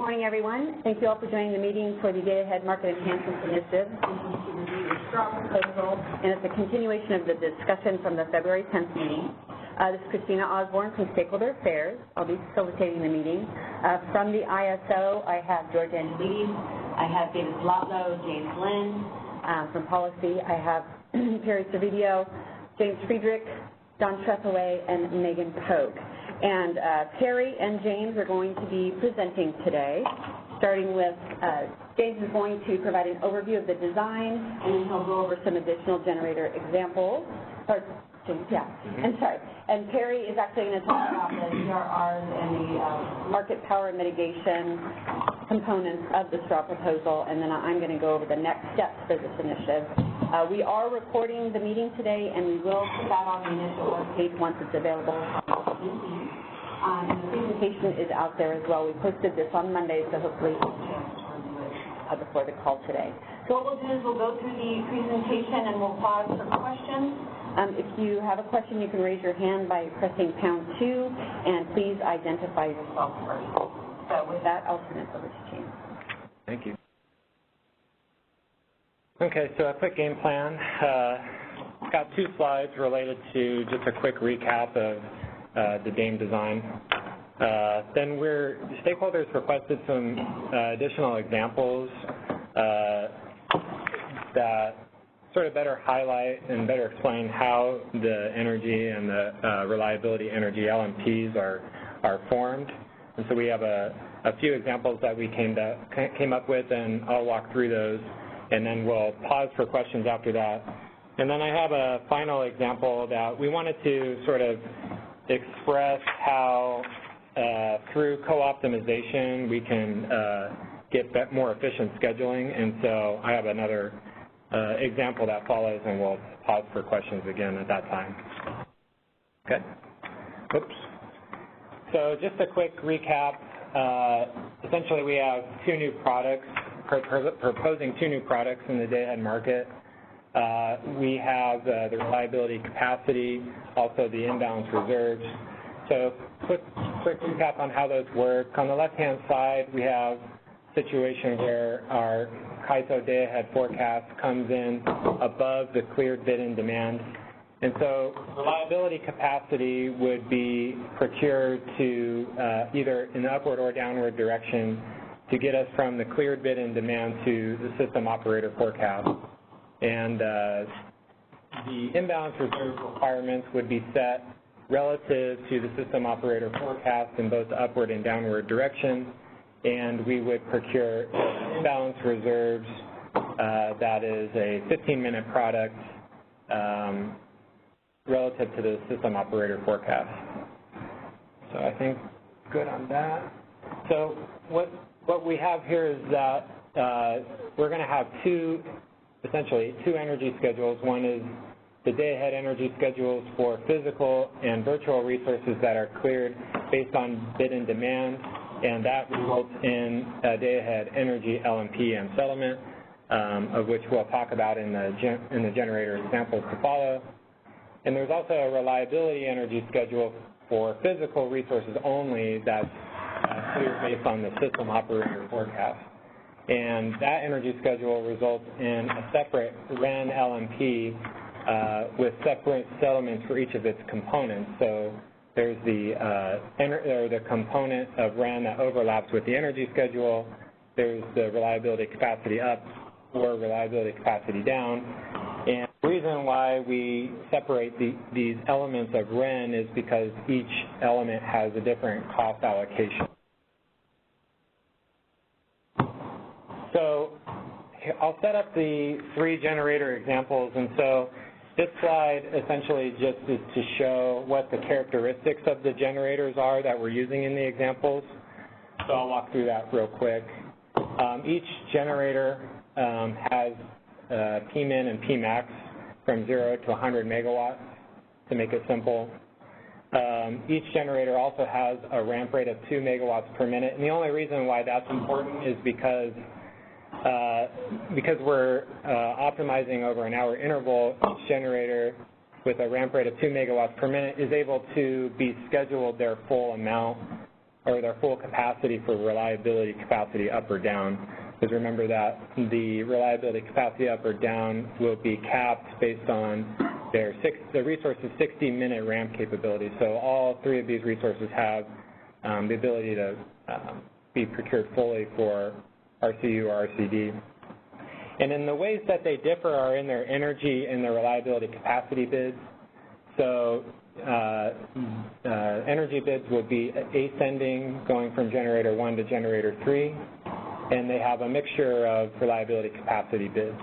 morning, everyone. Thank you all for joining the meeting for the Day-Ahead Market Enhancements Initiative. This is to review the straw proposal, and it's a continuation of the discussion from the February 10th meeting. This is Christina Osborne from Stakeholder Affairs. I'll be facilitating the meeting. From the ISO, I have George Angelides, I have David Zlotlo, James Lynn. From Policy, I have Perry Servideo, James Friedrich, Don Trethaway, and Megan Pogue. And Perry and James are going to be presenting today, starting with James is going to provide an overview of the design, and then he'll go over some additional generator examples. And Perry is actually going to talk about the ERRs and the market power mitigation components of the straw proposal, and then I'm going to go over the next steps for this initiative. We are recording the meeting today, and we will put that on the initial web page once it's available. And the presentation is out there as well. We posted this on Monday, so hopefully we'll do it before the call today. So what we'll do is we'll go through the presentation and we'll pause for questions. If you have a question, you can raise your hand by pressing #2, and please identify yourself first. So with that, I'll turn it over to James. Thank you. Okay, so a quick game plan. Got 2 slides related to just a quick recap of the DAME design. Then stakeholders requested some additional examples that sort of better highlight and better explain how the energy and the reliability energy LMPs are formed. And so we have a few examples that we came up with, and I'll walk through those, and then we'll pause for questions after that. And then I have a final example that we wanted to sort of express how through co-optimization we can get more efficient scheduling, and so I have another example that follows, and we'll pause for questions again at that time. Okay. Oops. So just a quick recap. Essentially, we have 2 new products, proposing 2 new products in the day-ahead market. We have the reliability capacity, also the imbalance reserves. So quick recap on how those work. On the left-hand side, we have a situation where our CAISO day-ahead forecast comes in above the cleared bid-in demand. And so reliability capacity would be procured to either in the upward or downward direction to get us from the cleared bid-in demand to the system operator forecast. And the imbalance reserve requirements would be set relative to the system operator forecast in both the upward and downward direction, and we would procure imbalance reserves that is a 15-minute product relative to the system operator forecast. So I think good on that. So what we have here is that we're going to have essentially two energy schedules. One is the day-ahead energy schedules for physical and virtual resources that are cleared based on bid and demand, and that results in a day-ahead energy LMP and settlement, of which we'll talk about in the generator examples to follow. And there's also a reliability energy schedule for physical resources only that's cleared based on the system operator forecast. And that energy schedule results in a separate REN LMP with separate settlements for each of its components. So there's the component of REN that overlaps with the energy schedule. There's the reliability capacity up or reliability capacity down. And the reason why we separate these elements of REN is because each element has a different cost allocation. So I'll set up the 3 generator examples, and so this slide essentially just is to show what the characteristics of the generators are that we're using in the examples. So I'll walk through that real quick. Each generator has Pmin and Pmax from 0 to 100 megawatts, to make it simple. Each generator also has a ramp rate of 2 megawatts per minute, and the only reason why that's important is because we're optimizing over an hour interval. Each generator with a ramp rate of 2 megawatts per minute is able to be scheduled their full amount or their full capacity for reliability capacity up or down. Because remember that the reliability capacity up or down will be capped based on the resource's 60-minute ramp capability. So all three of these resources have the ability to be procured fully for RCU or RCD. And in the ways that they differ are in their energy and their reliability capacity bids. So energy bids will be ascending, going from generator 1 to generator 3, and they have a mixture of reliability capacity bids.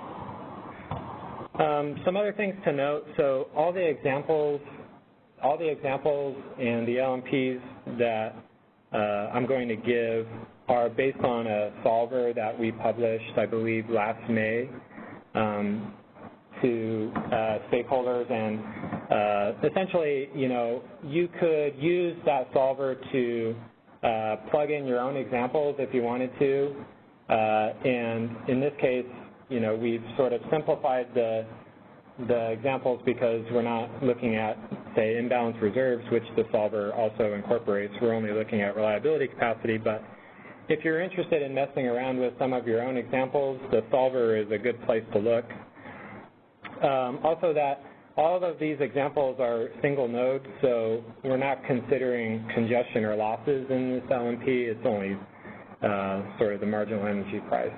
Some other things to note, so all the examples and the LMPs that I'm going to give are based on a solver that we published, I believe, last May to stakeholders. And essentially, you could use that solver to plug in your own examples if you wanted to. And in this case, we've sort of simplified the examples because we're not looking at, say, imbalanced reserves, which the solver also incorporates. We're only looking at reliability capacity. But if you're interested in messing around with some of your own examples, the solver is a good place to look. Also, that all of these examples are single node, so we're not considering congestion or losses in this LMP. It's only sort of the marginal energy price.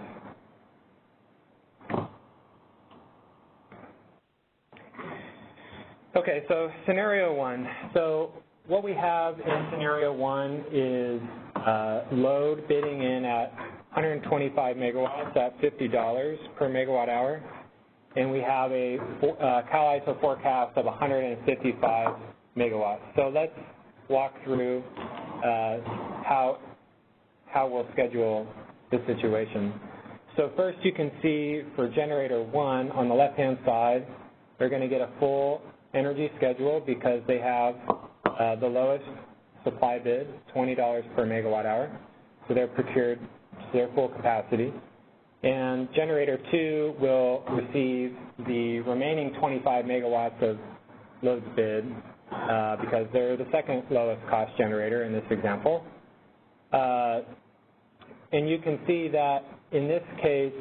Okay, so scenario 1. So what we have in scenario 1 is load bidding in at 125 megawatts at $50 per megawatt hour, and we have a Cal ISO forecast of 155 megawatts. So let's walk through how we'll schedule this situation. So first, you can see for generator 1 on the left-hand side, they're going to get a full energy schedule because they have the lowest supply bid, $20 per megawatt hour. So they're procured to their full capacity. And generator 2 will receive the remaining 25 megawatts of loads bid because they're the second lowest cost generator in this example. And you can see that in this case,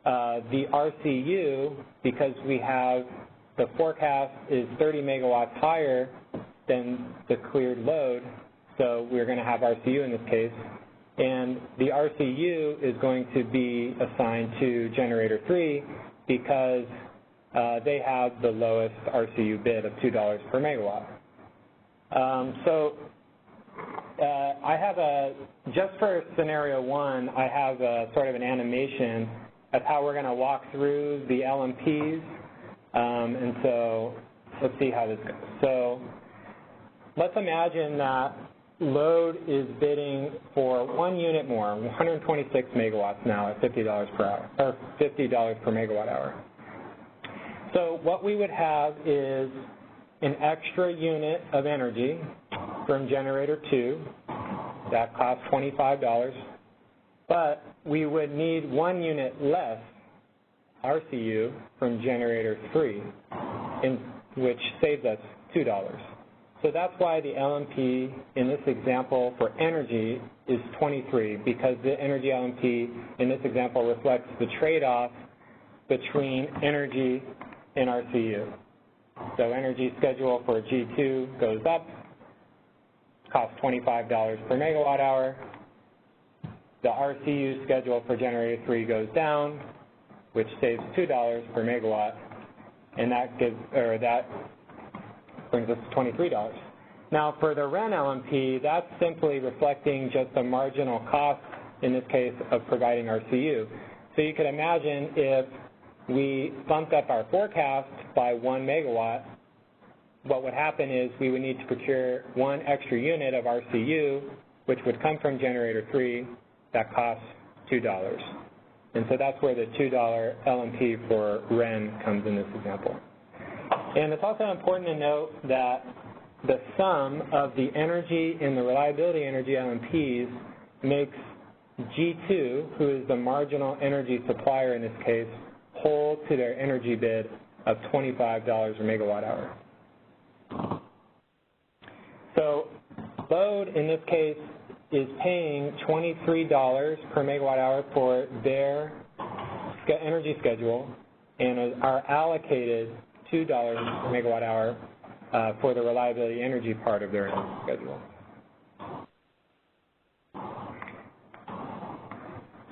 the RCU, because we have the forecast is 30 megawatts higher than the cleared load, so we're going to have RCU in this case, and the RCU is going to be assigned to generator 3 because they have the lowest RCU bid of $2 per megawatt. So I have just for scenario 1, I have sort of an animation of how we're going to walk through the LMPs. And so let's see how this goes. So let's imagine that load is bidding for 1 unit more, 126 megawatts now at $50 per hour, or $50 per megawatt hour. So what we would have is an extra unit of energy from generator 2 that costs $25, but we would need 1 unit less RCU from generator 3, which saves us $2. So that's why the LMP in this example for energy is 23, because the energy LMP in this example reflects the trade-off between energy and RCU. So energy schedule for G2 goes up, costs $25 per megawatt hour. The RCU schedule for generator 3 goes down, which saves $2 per megawatt, and that brings us to $23. Now, for the REN LMP, that's simply reflecting just the marginal cost, in this case, of providing RCU. So you could imagine if we bumped up our forecast by 1 megawatt, what would happen is we would need to procure 1 extra unit of RCU, which would come from generator 3, that costs $2. And so that's where the $2 LMP for REN comes in this example. And it's also important to note that the sum of the energy and the reliability energy LMPs makes G2, who is the marginal energy supplier in this case, whole to their energy bid of $25 a megawatt hour. So load in this case is paying $23 per megawatt hour for their energy schedule and are allocated $2 per megawatt hour for the reliability energy part of their energy schedule.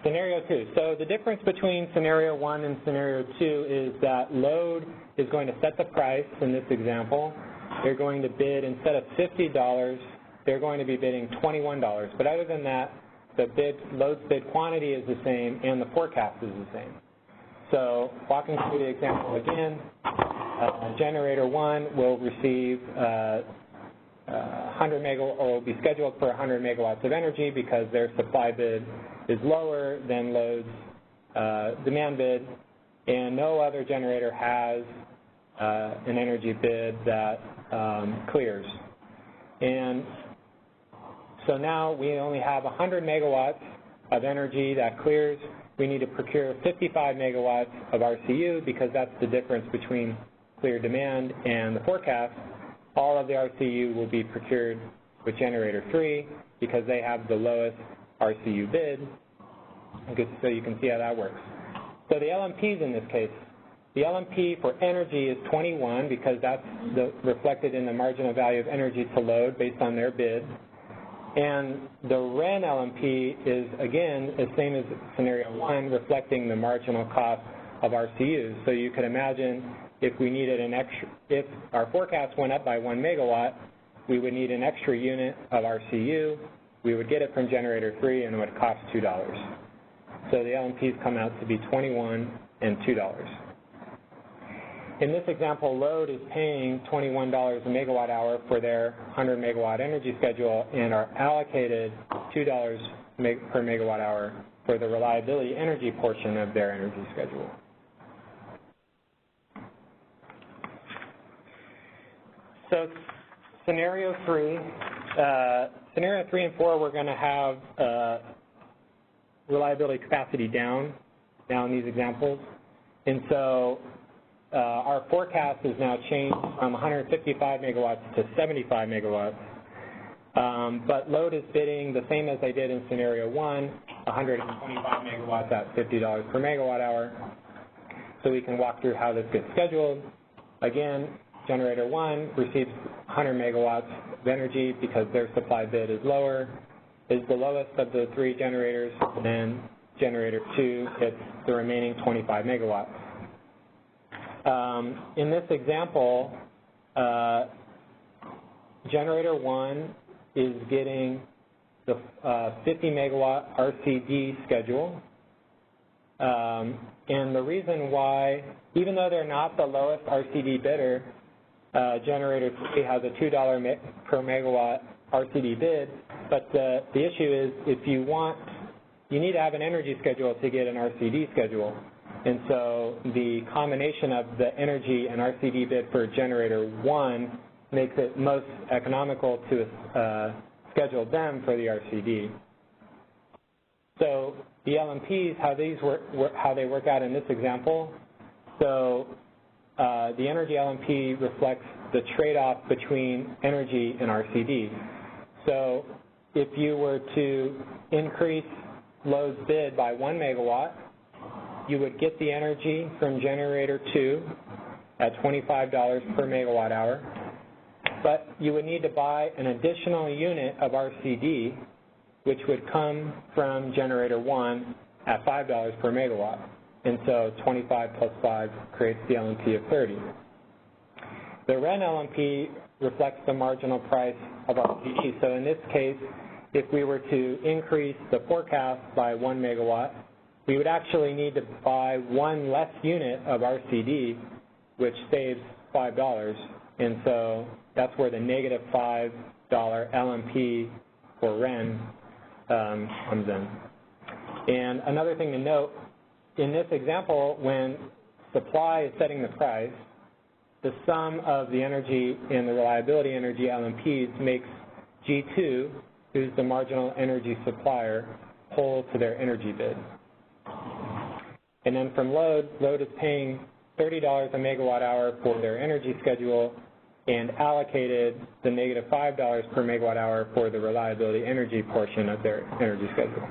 Scenario 2. So the difference between scenario 1 and scenario 2 is that load is going to set the price in this example. They're going to bid, instead of $50, they're going to be bidding $21. But other than that, the load's bid quantity is the same and the forecast is the same. So walking through the example again, generator 1 will receive 100 megawatts, or will be scheduled for 100 megawatts of energy because their supply bid is lower than load's demand bid, and no other generator has an energy bid that clears. And so now we only have 100 megawatts of energy that clears. We need to procure 55 megawatts of RCU because that's the difference between clear demand and the forecast. All of the RCU will be procured with generator 3 because they have the lowest RCU bid. So you can see how that works. So the LMPs in this case, the LMP for energy is 21 because that's reflected in the marginal value of energy to load based on their bid. And the REN LMP is, again, the same as scenario 1, reflecting the marginal cost of RCUs. So you could imagine if we needed an extra, if our forecast went up by 1 megawatt, we would need an extra unit of RCU. We would get it from generator 3 and it would cost $2. So the LMPs come out to be 21 and $2. In this example, load is paying $21 a megawatt hour for their 100 megawatt energy schedule and are allocated $2 per megawatt hour for the reliability energy portion of their energy schedule. So scenario 3 and 4, we're going to have reliability capacity down in these examples. And so our forecast is now changed from 155 megawatts to 75 megawatts. But load is bidding the same as they did in scenario 1, 125 megawatts at $50 per megawatt hour. So we can walk through how this gets scheduled. Again, generator 1 receives 100 megawatts of energy because their supply bid is lower, is the lowest of the 3 generators, and then generator 2 gets the remaining 25 megawatts. In this example, generator 1 is getting the 50 megawatt RCD schedule. And the reason why, even though they're not the lowest RCD bidder, generator 3 has a $2 per megawatt RCD bid, but the issue is you need to have an energy schedule to get an RCD schedule. And so the combination of the energy and RCD bid for generator 1 makes it most economical to schedule them for the RCD. So the LMPs, how they work out in this example. So the energy LMP reflects the trade-off between energy and RCD. So if you were to increase load's bid by 1 megawatt, you would get the energy from generator 2 at $25 per megawatt hour, but you would need to buy an additional unit of RCD, which would come from generator 1 at $5 per megawatt. And so 25 plus 5 creates the LMP of 30. The REN LMP reflects the marginal price of RCD. So in this case, if we were to increase the forecast by 1 megawatt, we would actually need to buy 1 less unit of RCD, which saves $5. And so that's where the negative $5 LMP for REN comes in. And another thing to note, in this example, when supply is setting the price, the sum of the energy and the reliability energy LMPs makes G2, who's the marginal energy supplier, whole to their energy bid. And then from load is paying $30 a megawatt hour for their energy schedule, and allocated the -$5 per megawatt hour for the reliability energy portion of their energy schedule.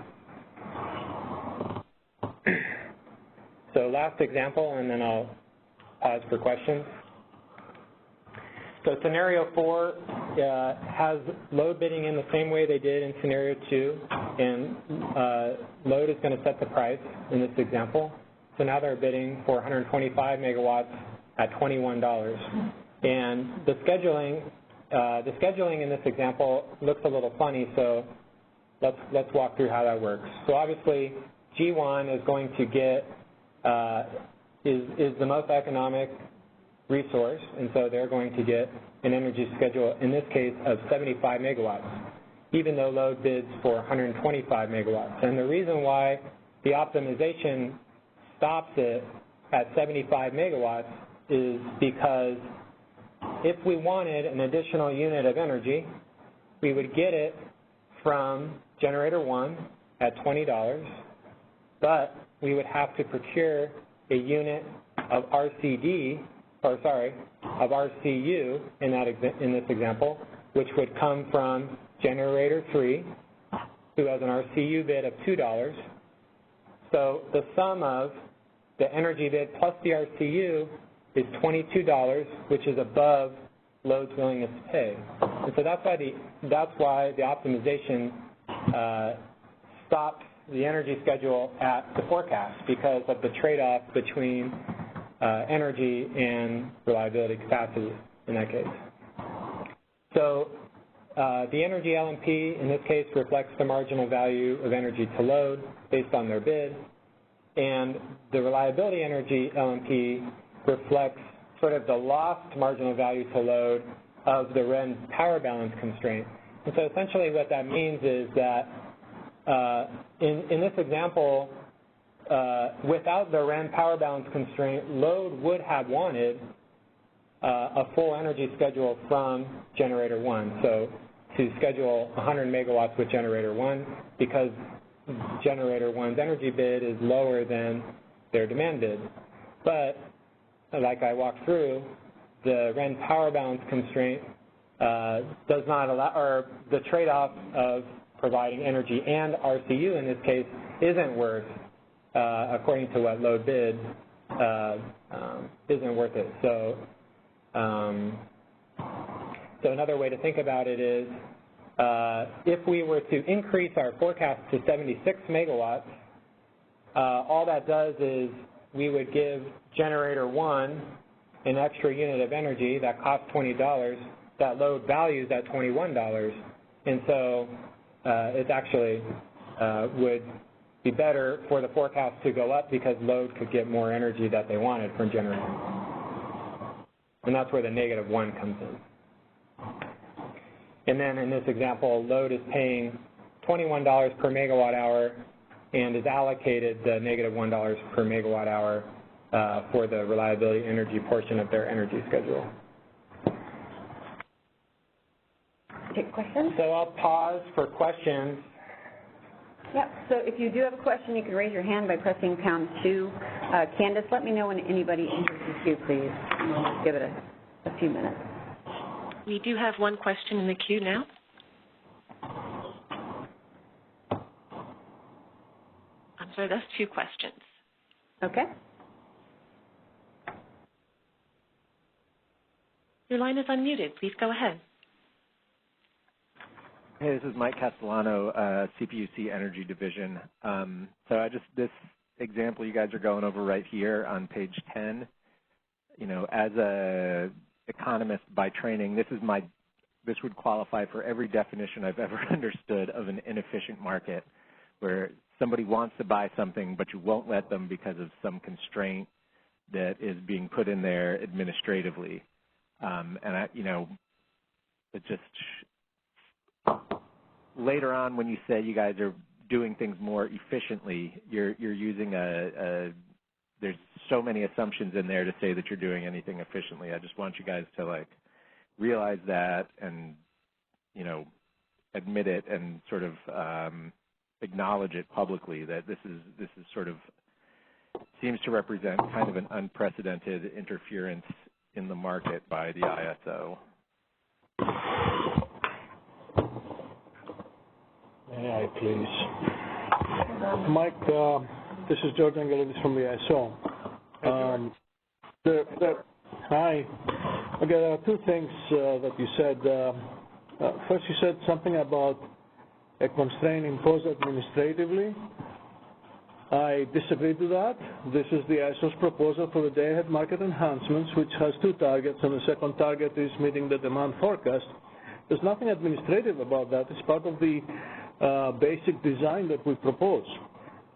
So last example, and then I'll pause for questions. So scenario 4 has load bidding in the same way they did in scenario 2, and load is going to set the price in this example. So now they're bidding for 125 megawatts at $21. And the scheduling in this example looks a little funny, so let's walk through how that works. So obviously, G1 is going to get is the most economic resource, and so they're going to get an energy schedule, in this case, of 75 megawatts, even though load bids for 125 megawatts. And the reason why the optimization stops it at 75 megawatts is because if we wanted an additional unit of energy, we would get it from generator 1 at $20, but we would have to procure a unit of RCU in this example, which would come from generator 3, who has an RCU bid of $2. So the sum of the energy bid plus the RCU is $22, which is above load's willingness to pay. And so that's why the optimization stops the energy schedule at the forecast, because of the trade-off between energy and reliability capacity in that case. So the energy LMP in this case reflects the marginal value of energy to load based on their bid, and the reliability energy LMP reflects sort of the lost marginal value to load of the REN power balance constraint. And so essentially what that means is that in this example, without the REN power balance constraint, load would have wanted a full energy schedule from generator 1. So to schedule 100 megawatts with generator 1, because generator 1's energy bid is lower than their demand bid. But like I walked through, the REN power balance constraint does not allow, or the trade-off of providing energy and RCU in this case isn't worth, according to what load bid, isn't worth it. So, so another way to think about it is, if we were to increase our forecast to 76 megawatts, all that does is we would give generator 1 an extra unit of energy that costs $20, that load values at $21, and so it actually would be better for the forecast to go up because load could get more energy that they wanted from generator 1. And that's where the -1 comes in. And then in this example, load is paying $21 per megawatt hour and is allocated the -$1 per megawatt hour for the reliability energy portion of their energy schedule. Take questions? So I'll pause for questions. Yep, so if you do have a question, you can raise your hand by pressing #2. Candace, let me know when anybody enters the queue, please. And we'll just give it a few minutes. We do have one question in the queue now. I'm sorry, that's 2 questions. Okay. Your line is unmuted. Please go ahead. Hey, this is Mike Castellano, CPUC Energy Division. So this example you guys are going over right here on page 10, you know, as a economist by training, this would qualify for every definition I've ever understood of an inefficient market, where somebody wants to buy something, but you won't let them because of some constraint that is being put in there administratively. And it just later on when you say you guys are doing things more efficiently, you're using there's so many assumptions in there to say that you're doing anything efficiently. I just want you guys to realize that and, you know, admit it and sort of acknowledge it publicly, that this is sort of seems to represent kind of an unprecedented interference in the market by the ISO? May I please? Mike, this is George Angelidis from the ISO. Hi. Okay, there are two things that you said. First, you said something about a constraint imposed administratively. I disagree to that. This is the ISO's proposal for the day-ahead market enhancements, which has two targets, and the second target is meeting the demand forecast. There's nothing administrative about that. It's part of the basic design that we propose.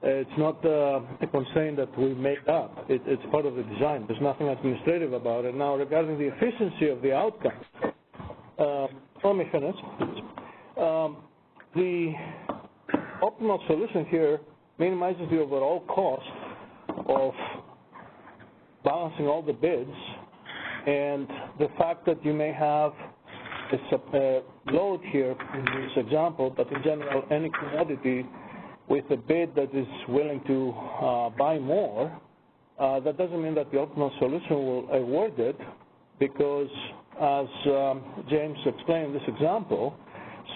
It's not a constraint that we make up. It's part of the design. There's nothing administrative about it. Now, regarding the efficiency of the outcome, let me finish. The optimal solution here minimizes the overall cost of balancing all the bids, and the fact that you may have a load here in this example, but in general, any commodity with a bid that is willing to buy more, that doesn't mean that the optimal solution will award it, because as James explained in this example,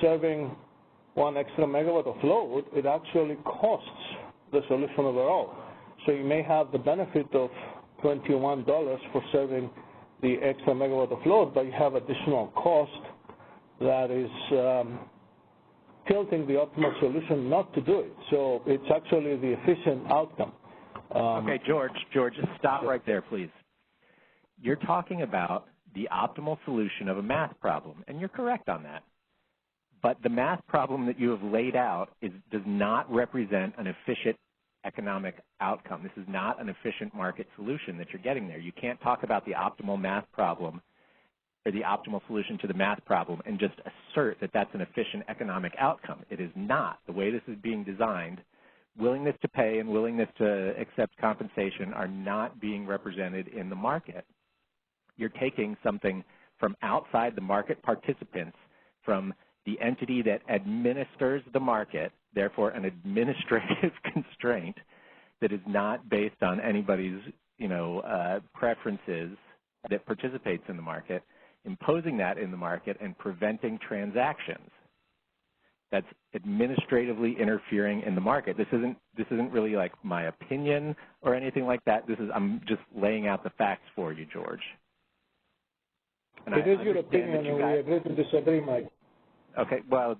serving 1 extra megawatt of load, it actually costs the solution overall. So you may have the benefit of $21 for serving the extra megawatt of load, but you have additional cost that is tilting the optimal solution not to do it. So it's actually the efficient outcome. Okay, George, just stop right there, please. You're talking about the optimal solution of a math problem, and you're correct on that. But the math problem that you have laid out does not represent an efficient economic outcome. This is not an efficient market solution that you're getting there. You can't talk about the optimal math problem or the optimal solution to the math problem and just assert that that's an efficient economic outcome. It is not. The way this is being designed, willingness to pay and willingness to accept compensation are not being represented in the market. You're taking something from outside the market participants, from the entity that administers the market, therefore an administrative constraint that is not based on anybody's, preferences that participates in the market, imposing that in the market and preventing transactions. That's administratively interfering in the market. This isn't really like my opinion or anything like that. I'm just laying out the facts for you, George. And it is your opinion, and we agree to disagree, Mike. Okay, well,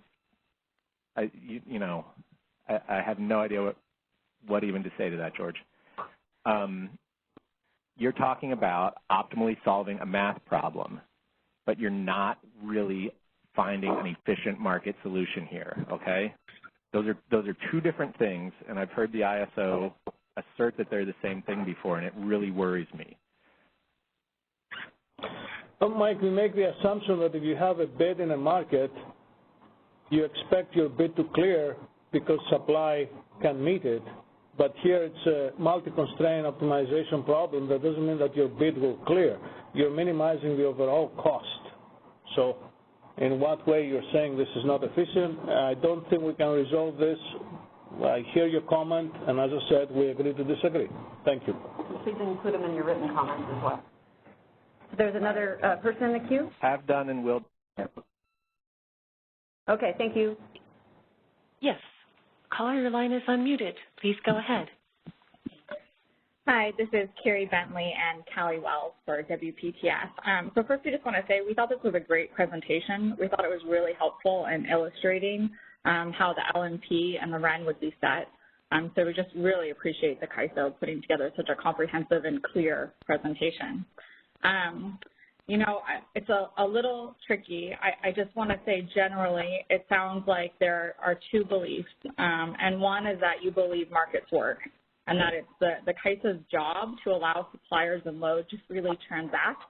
I have no idea what even to say to that, George. You're talking about optimally solving a math problem, but you're not really finding an efficient market solution here, okay? Those are two different things, and I've heard the ISO assert that they're the same thing before, and it really worries me. Well, Mike, we make the assumption that if you have a bid in a market, you expect your bid to clear because supply can meet it. But here it's a multi-constraint optimization problem. That doesn't mean that your bid will clear. You're minimizing the overall cost. So in what way you're saying this is not efficient? I don't think we can resolve this. I hear your comment, and as I said, we agree to disagree. Thank you. Please include them in your written comments as well. There's another person in the queue? Have done and will. Okay, thank you. Yes. Caller, your line is unmuted. Please go ahead. Hi, this is Carrie Bentley and Callie Wells for WPTF. So first, we just want to say we thought this was a great presentation. We thought it was really helpful in illustrating how the LNP and the REN would be set. So we just really appreciate the CAISO putting together such a comprehensive and clear presentation. It's a little tricky. I just want to say generally, it sounds like there are two beliefs, and one is that you believe markets work, and that it's the CAISO's job to allow suppliers and load to freely transact,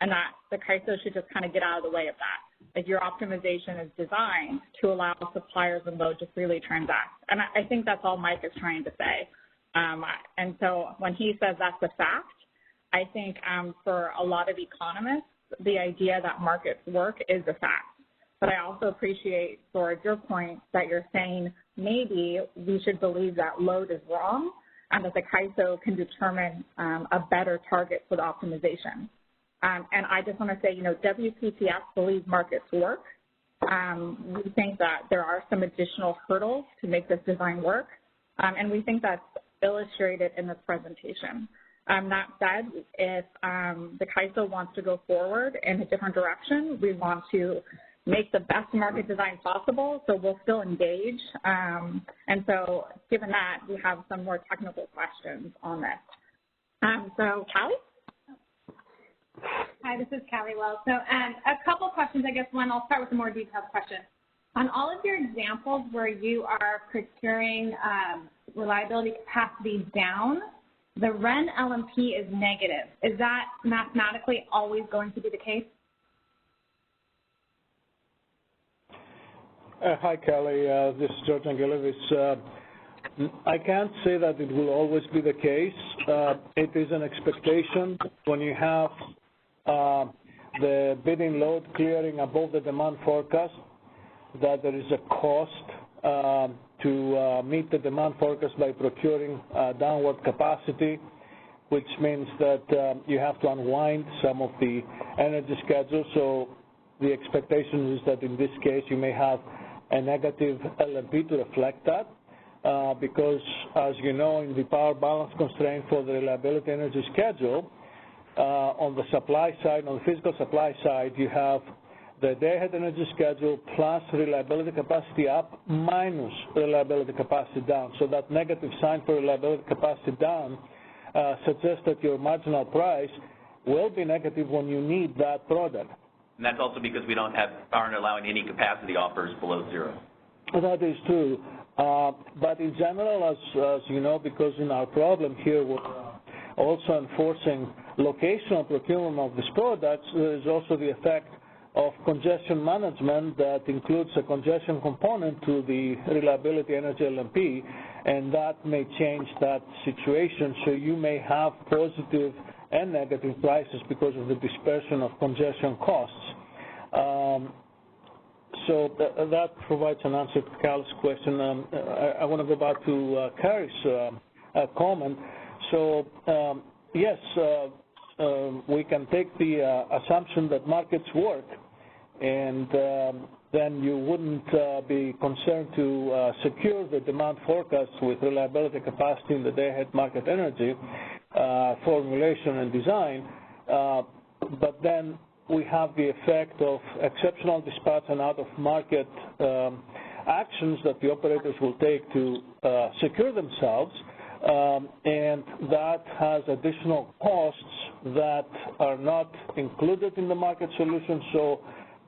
and that the CAISO should just kind of get out of the way of that. Like, your optimization is designed to allow suppliers and load to freely transact, and I think that's all Mike is trying to say. And so when he says that's a fact, I think for a lot of economists, the idea that markets work is a fact. But I also appreciate, George, your point that you're saying maybe we should believe that load is wrong and that the CAISO can determine a better target for the optimization. And I just want to say, WPTF believes markets work. We think that there are some additional hurdles to make this design work, and we think that's illustrated in this presentation. That said, if the CAISO wants to go forward in a different direction, we want to make the best market design possible, so we'll still engage. And so given that, we have some more technical questions on this. So Callie? Hi, this is Callie Wells. So a couple questions, I guess. One, I'll start with a more detailed question. On all of your examples where you are procuring reliability capacity down, the REN LMP is negative. Is that mathematically always going to be the case? Hi, Kelly. This is George Angelovis. I can't say that it will always be the case. It is an expectation when you have the bidding load clearing above the demand forecast that there is a cost to meet the demand forecast by procuring downward capacity, which means that you have to unwind some of the energy schedule. So the expectation is that in this case you may have a negative LMP to reflect that, because as you know, in the power balance constraint for the reliability energy schedule, on the supply side, on the physical supply side, you have the day-ahead energy schedule plus reliability capacity up minus reliability capacity down. So that negative sign for reliability capacity down suggests that your marginal price will be negative when you need that product. And that's also because we aren't allowing any capacity offers below zero. That is true. But in general, as you know, because in our problem here we're also enforcing locational procurement of these products, there is also the effect of congestion management that includes a congestion component to the reliability energy LMP, and that may change that situation. So you may have positive and negative prices because of the dispersion of congestion costs. So that provides an answer to Cal's question. I want to go back to Carrie's comment. So yes, we can take the assumption that markets work, and then you wouldn't be concerned to secure the demand forecast with reliability capacity in the day-ahead market energy formulation and design, but then we have the effect of exceptional dispatch and out-of-market actions that the operators will take to secure themselves, and that has additional costs that are not included in the market solution. So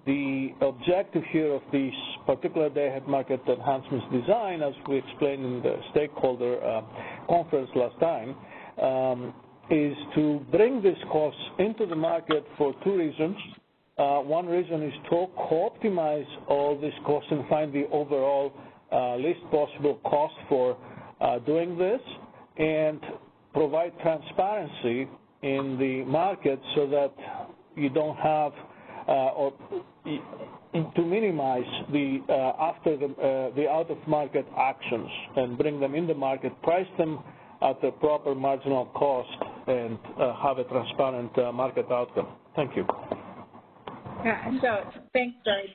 the objective here of this particular day-ahead market enhancements design, as we explained in the stakeholder conference last time, is to bring these costs into the market for two reasons. One reason is to co-optimize all these costs and find the overall least possible cost for doing this, and provide transparency in the market so that you don't have or to minimize the out-of-market actions and bring them in the market, price them at the proper marginal cost, and have a transparent market outcome. Thank you. Yeah, so thanks, George.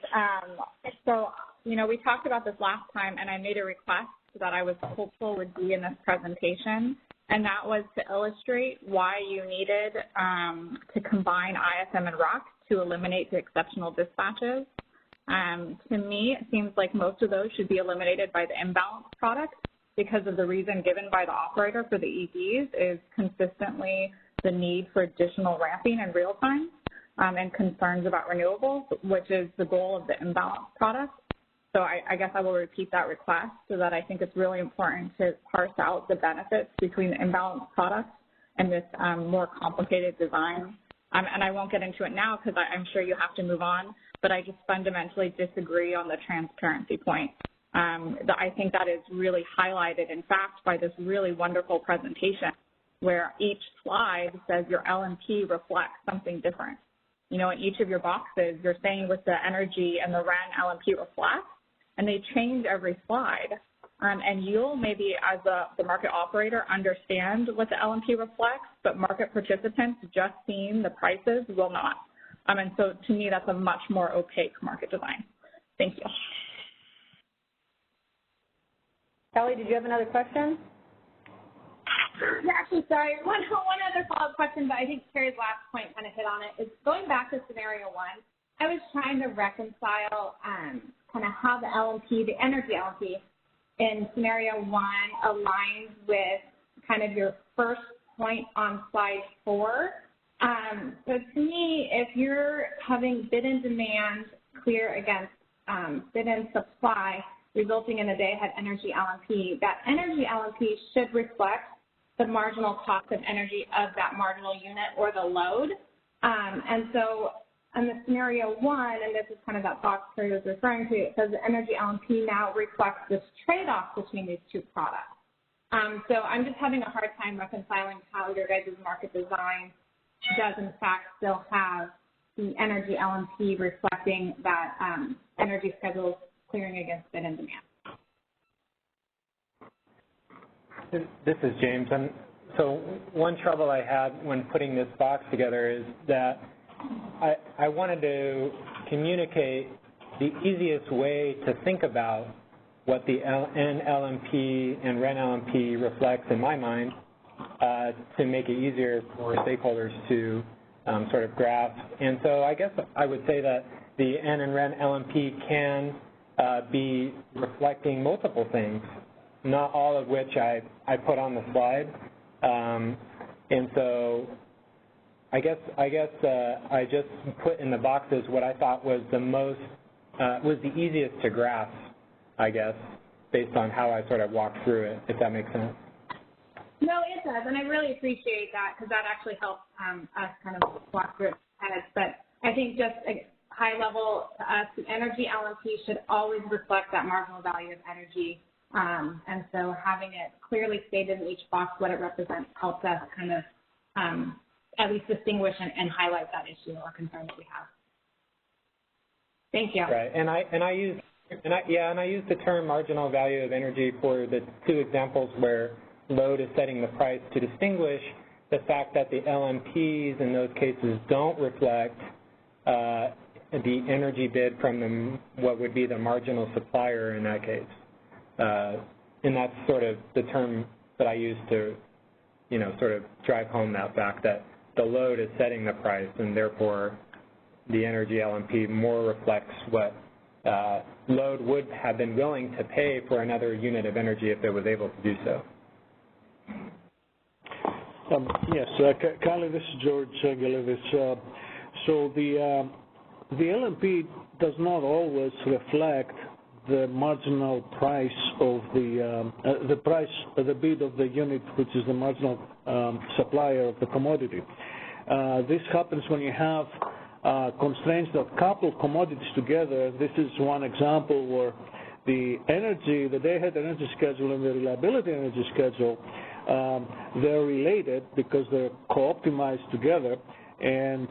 So, we talked about this last time, and I made a request that I was hopeful would be in this presentation, and that was to illustrate why you needed to combine ISM and ROC to eliminate the exceptional dispatches. To me, it seems like most of those should be eliminated by the imbalanced product, because of the reason given by the operator for the EVs is consistently the need for additional ramping in real time and concerns about renewables, which is the goal of the imbalanced product. So I guess I will repeat that request, so that I think it's really important to parse out the benefits between the imbalanced product and this more complicated design. And I won't get into it now because I'm sure you have to move on, but I just fundamentally disagree on the transparency point. I think that is really highlighted, in fact, by this really wonderful presentation where each slide says your LMP reflects something different. In each of your boxes, you're saying what the energy and the REN LMP reflects, and they change every slide. And you'll maybe, as the market operator, understand what the LMP reflects, but market participants just seeing the prices will not. And so to me, that's a much more opaque market design. Thank you. Kelly, did you have another question? Yeah, actually, sorry. One other follow-up question, but I think Carrie's last point kind of hit on it. Is going back to scenario one, I was trying to reconcile kind of how the LMP, the energy LMP, in scenario one aligns with kind of your first point on slide 4. So to me, if you're having bid and demand clear against bid and supply, resulting in a day-ahead energy LMP, that energy LMP should reflect the marginal cost of energy of that marginal unit or the load. And so in the scenario one, and this is kind of that box Carrie was referring to, it says the energy LMP now reflects this trade-off between these two products. So I'm just having a hard time reconciling how your guys' market design does in fact still have the energy LMP reflecting that energy schedule clearing against bid and demand. This is James. So one trouble I had when putting this box together is that I wanted to communicate the easiest way to think about what the NLMP and REN-LMP reflects in my mind to make it easier for stakeholders to sort of grasp. And so I guess I would say that the N and REN-LMP can be reflecting multiple things, not all of which I put on the slide. And so I guess I just put in the boxes what I thought was was the easiest to grasp, I guess, based on how I sort of walked through it, if that makes sense. No, it does, and I really appreciate that because that actually helps us kind of walk through it. But I think just high level to us, the energy LMP should always reflect that marginal value of energy. And so having it clearly stated in each box what it represents helps us kind of at least distinguish and highlight that issue or concern that we have. Thank you. Right, and I use the term marginal value of energy for the two examples where load is setting the price to distinguish the fact that the LMPs in those cases don't reflect the energy bid from what would be the marginal supplier in that case. And that's sort of the term that I use to, sort of drive home that fact that the load is setting the price, and therefore the energy LMP more reflects what load would have been willing to pay for another unit of energy if it was able to do so. Yes, Kylie, this is George Galevis. So the LMP does not always reflect the marginal price of the bid of the unit, which is the marginal supplier of the commodity. This happens when you have constraints that couple commodities together. This is one example where the day-ahead energy schedule and the reliability energy schedule, they're related because they're co-optimized together, and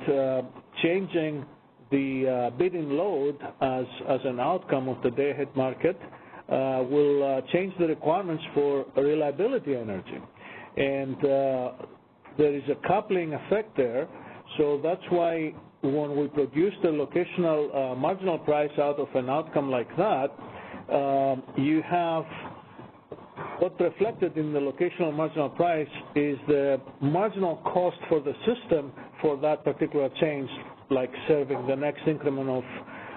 changing the bidding load as an outcome of the day-ahead market will change the requirements for reliability energy. And there is a coupling effect there, so that's why when we produce the locational marginal price out of an outcome like that, you have what's reflected in the locational marginal price is the marginal cost for the system for that particular change, like serving the next increment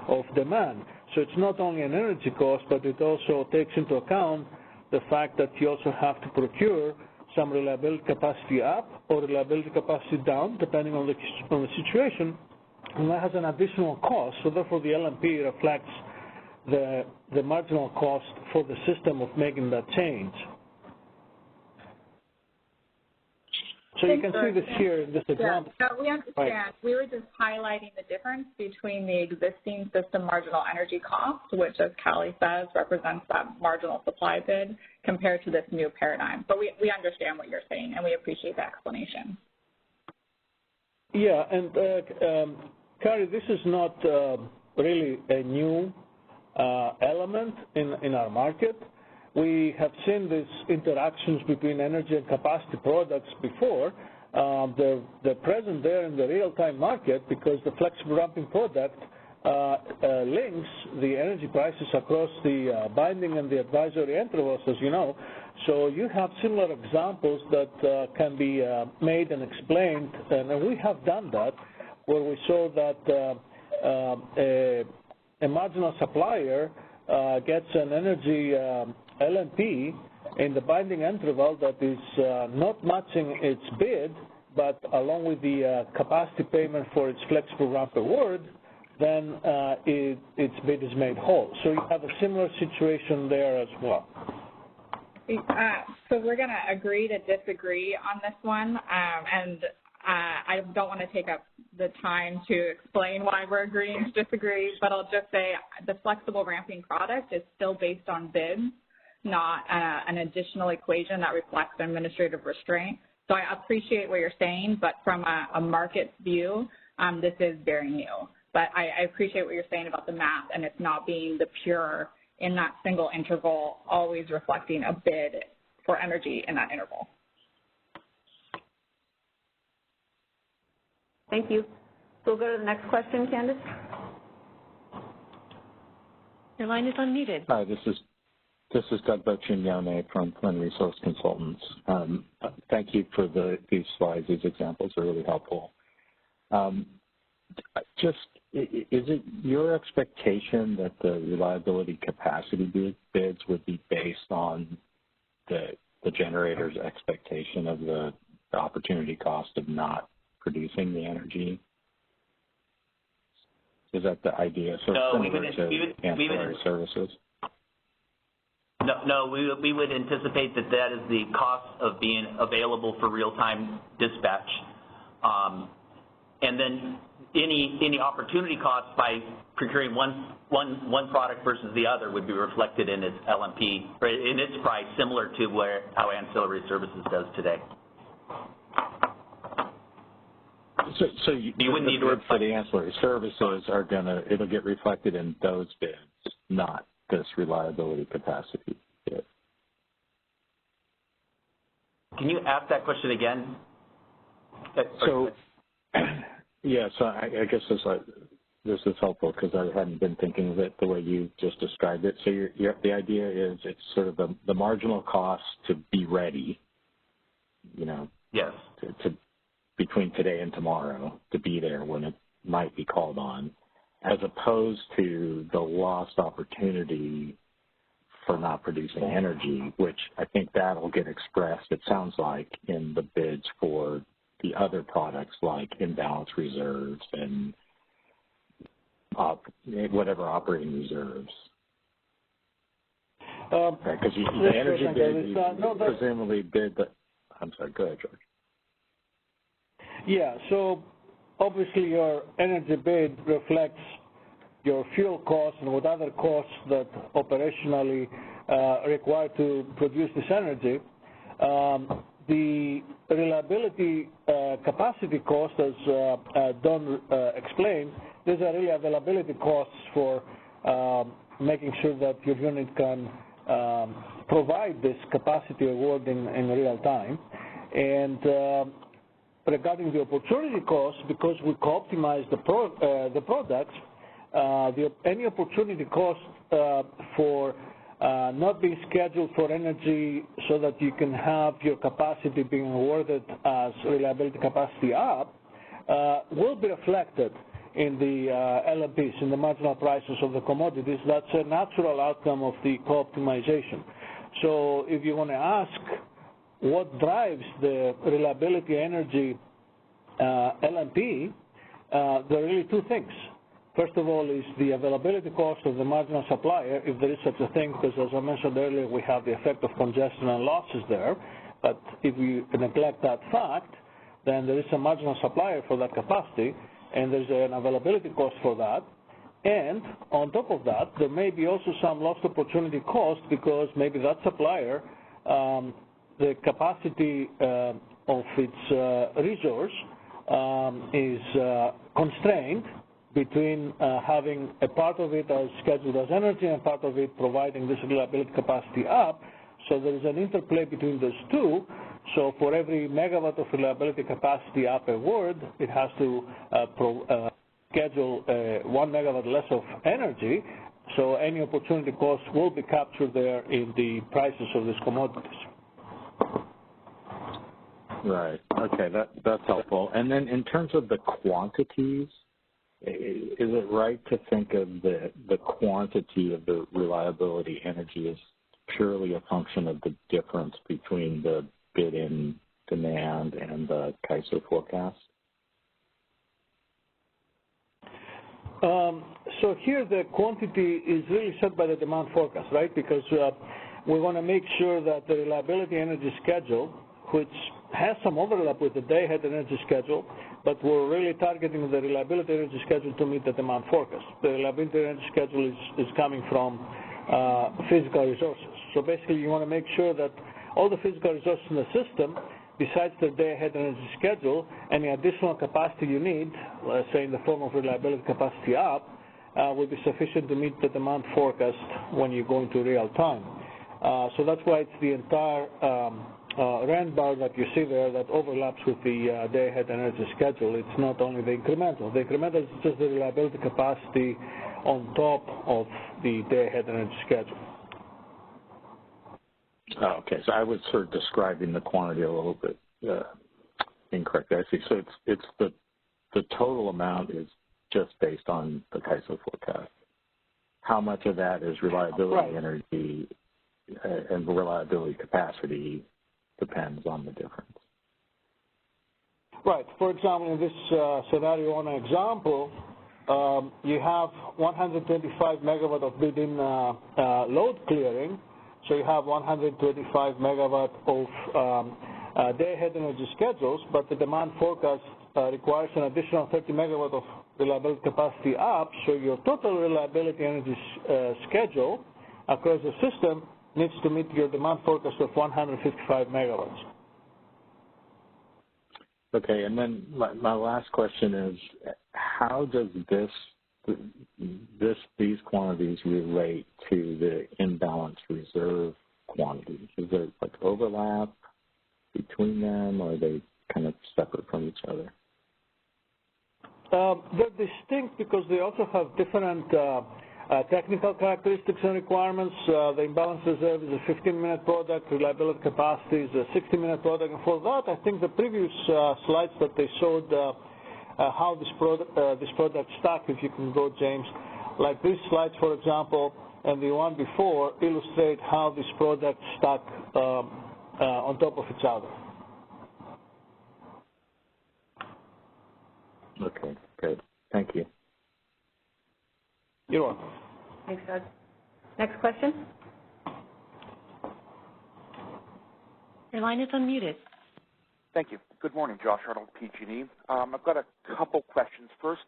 of demand. So it's not only an energy cost, but it also takes into account the fact that you also have to procure some reliability capacity up or reliability capacity down, depending on the situation, and that has an additional cost. So therefore, the LMP reflects the marginal cost for the system of making that change. So you can see this here in this example. Yeah, we understand. Right. We were just highlighting the difference between the existing system marginal energy cost, which, as Callie says, represents that marginal supply bid, compared to this new paradigm. But we understand what you're saying, and we appreciate the explanation. Yeah, and Carrie, this is not really a new element in our market. we have seen these interactions between energy and capacity products before. They're present there in the real-time market because the flexible ramping product links the energy prices across the binding and the advisory intervals, as you know. So you have similar examples that can be made and explained, and we have done that, where we saw that a marginal supplier gets an energy LNP in the binding interval that is not matching its bid, but along with the capacity payment for its flexible ramp award, then its bid is made whole. So you have a similar situation there as well. So we're going to agree to disagree on this one, and I don't want to take up the time to explain why we're agreeing to disagree, but I'll just say the flexible ramping product is still based on bids, not an additional equation that reflects administrative restraint. So I appreciate what you're saying, but from a market view, this is very new. But I appreciate what you're saying about the math and it's not being the pure in that single interval, always reflecting a bid for energy in that interval. Thank you. We'll go to the next question, Candace. Your line is unmuted. Hi, this is Doug Bochignone from Flynn Resource Consultants. Thank you for these slides. These examples are really helpful. Is it your expectation that the reliability capacity bids would be based on the generator's expectation of the opportunity cost of not producing the energy? Is that the idea? So similar to ancillary services? No, we would anticipate that that is the cost of being available for real-time dispatch. And then any opportunity costs by procuring one product versus the other would be reflected in its LMP, or in its price, similar to how ancillary services does today. So you wouldn't need to reflect for the ancillary services it'll get reflected in those bids, not this reliability capacity bid. Can you ask that question again? So, yeah, so I guess this is helpful because I hadn't been thinking of it the way you just described it. So the idea is it's sort of the marginal cost to be ready, Yes. to between today and tomorrow to be there when it might be called on, as opposed to the lost opportunity for not producing energy, which I think that'll get expressed, it sounds like, in the bids for the other products like imbalance reserves and whatever operating reserves. Because the energy bid, you presumably bid the, I'm sorry, go ahead, George. Yeah, so obviously your energy bid reflects your fuel costs and what other costs that operationally require to produce this energy. The reliability capacity cost, as Don explained, these are really availability costs for making sure that your unit can provide this capacity awarding in real time. And regarding the opportunity cost, because we co-optimize the products, any opportunity cost for not being scheduled for energy so that you can have your capacity being awarded as reliability capacity up will be reflected in the LMPs, in the marginal prices of the commodities. That's a natural outcome of the co-optimization. So if you want to ask what drives the reliability energy LMP, there are really two things. First of all is the availability cost of the marginal supplier, if there is such a thing, because as I mentioned earlier, we have the effect of congestion and losses there. But if you neglect that fact, then there is a marginal supplier for that capacity, and there's an availability cost for that. And on top of that, there may be also some lost opportunity cost because maybe that supplier, the capacity of its resource is constrained between having a part of it as scheduled as energy and part of it providing this reliability capacity up. So there is an interplay between those two. So for every megawatt of reliability capacity up award, it has to schedule 1 megawatt less of energy. So any opportunity cost will be captured there in the prices of these commodities. Right. Okay, that's helpful. And then in terms of the quantities, is it right to think of the quantity of the reliability energy as purely a function of the difference between the bid-in demand and the CAISO forecast? So here the quantity is really set by the demand forecast, right? Because we want to make sure that the reliability energy schedule, which has some overlap with the day-ahead energy schedule, but we're really targeting the reliability energy schedule to meet the demand forecast. The reliability energy schedule is coming from physical resources. So basically you want to make sure that all the physical resources in the system, besides the day-ahead energy schedule, any additional capacity you need, let's say in the form of reliability capacity up, will be sufficient to meet the demand forecast when you go into real time. So that's why it's the entire rand bar that you see there that overlaps with the day-ahead energy schedule. It's not only the incremental. The incremental is just the reliability capacity on top of the day-ahead energy schedule. Oh, okay, so I was sort of describing the quantity a little bit incorrectly. I see. So it's the total amount is just based on the CAISO forecast. How much of that is reliability energy and reliability capacity depends on the difference. Right. For example, in this scenario on an example, you have 125 megawatt of bid-in load clearing. So you have 125 megawatt of day-ahead energy schedules, but the demand forecast requires an additional 30 megawatt of reliability capacity up. So your total reliability energy schedule across the system needs to meet your demand forecast of 155 megawatts. Okay, and then my last question is, how does these quantities relate to the imbalanced reserve quantities? Is there like overlap between them, or are they kind of separate from each other? They're distinct because they also have different technical characteristics and requirements. The imbalanced reserve is a 15-minute product. Reliability capacity is a 60-minute product. And for that, I think the previous slides that they showed how this product stack, if you can go, James, like these slides, for example, and the one before illustrate how this product stack on top of each other. Okay, good. Thank you. You're welcome. Thanks, Doug. Next question. Your line is unmuted. Thank you. Good morning, Josh Arnold, PG&E. I've got a couple questions. First,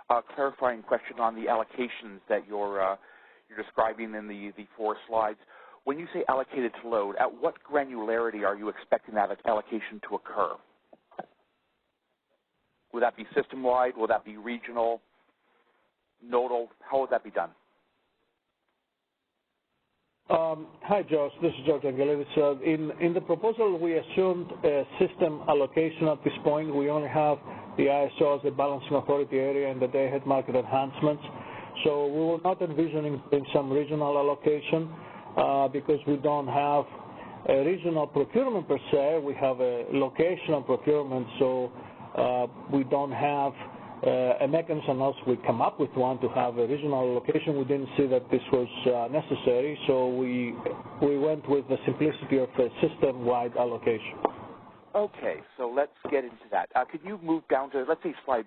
a clarifying question on the allocations that you're describing in the 4 slides. When you say allocated to load, at what granularity are you expecting that allocation to occur? Would that be system-wide? Will that be regional, nodal? How would that be done? Hi, Josh. This is George Angelidis. In the proposal, we assumed a system allocation at this point. We only have the ISO as the balancing authority area and the day-ahead market enhancements. So we were not envisioning some regional allocation because we don't have a regional procurement per se. We have a locational procurement, so we don't have a mechanism else. We come up with one to have a regional allocation. We didn't see that this was necessary, so we went with the simplicity of a system-wide allocation. Okay, so let's get into that. Could you move down to, let's say, slide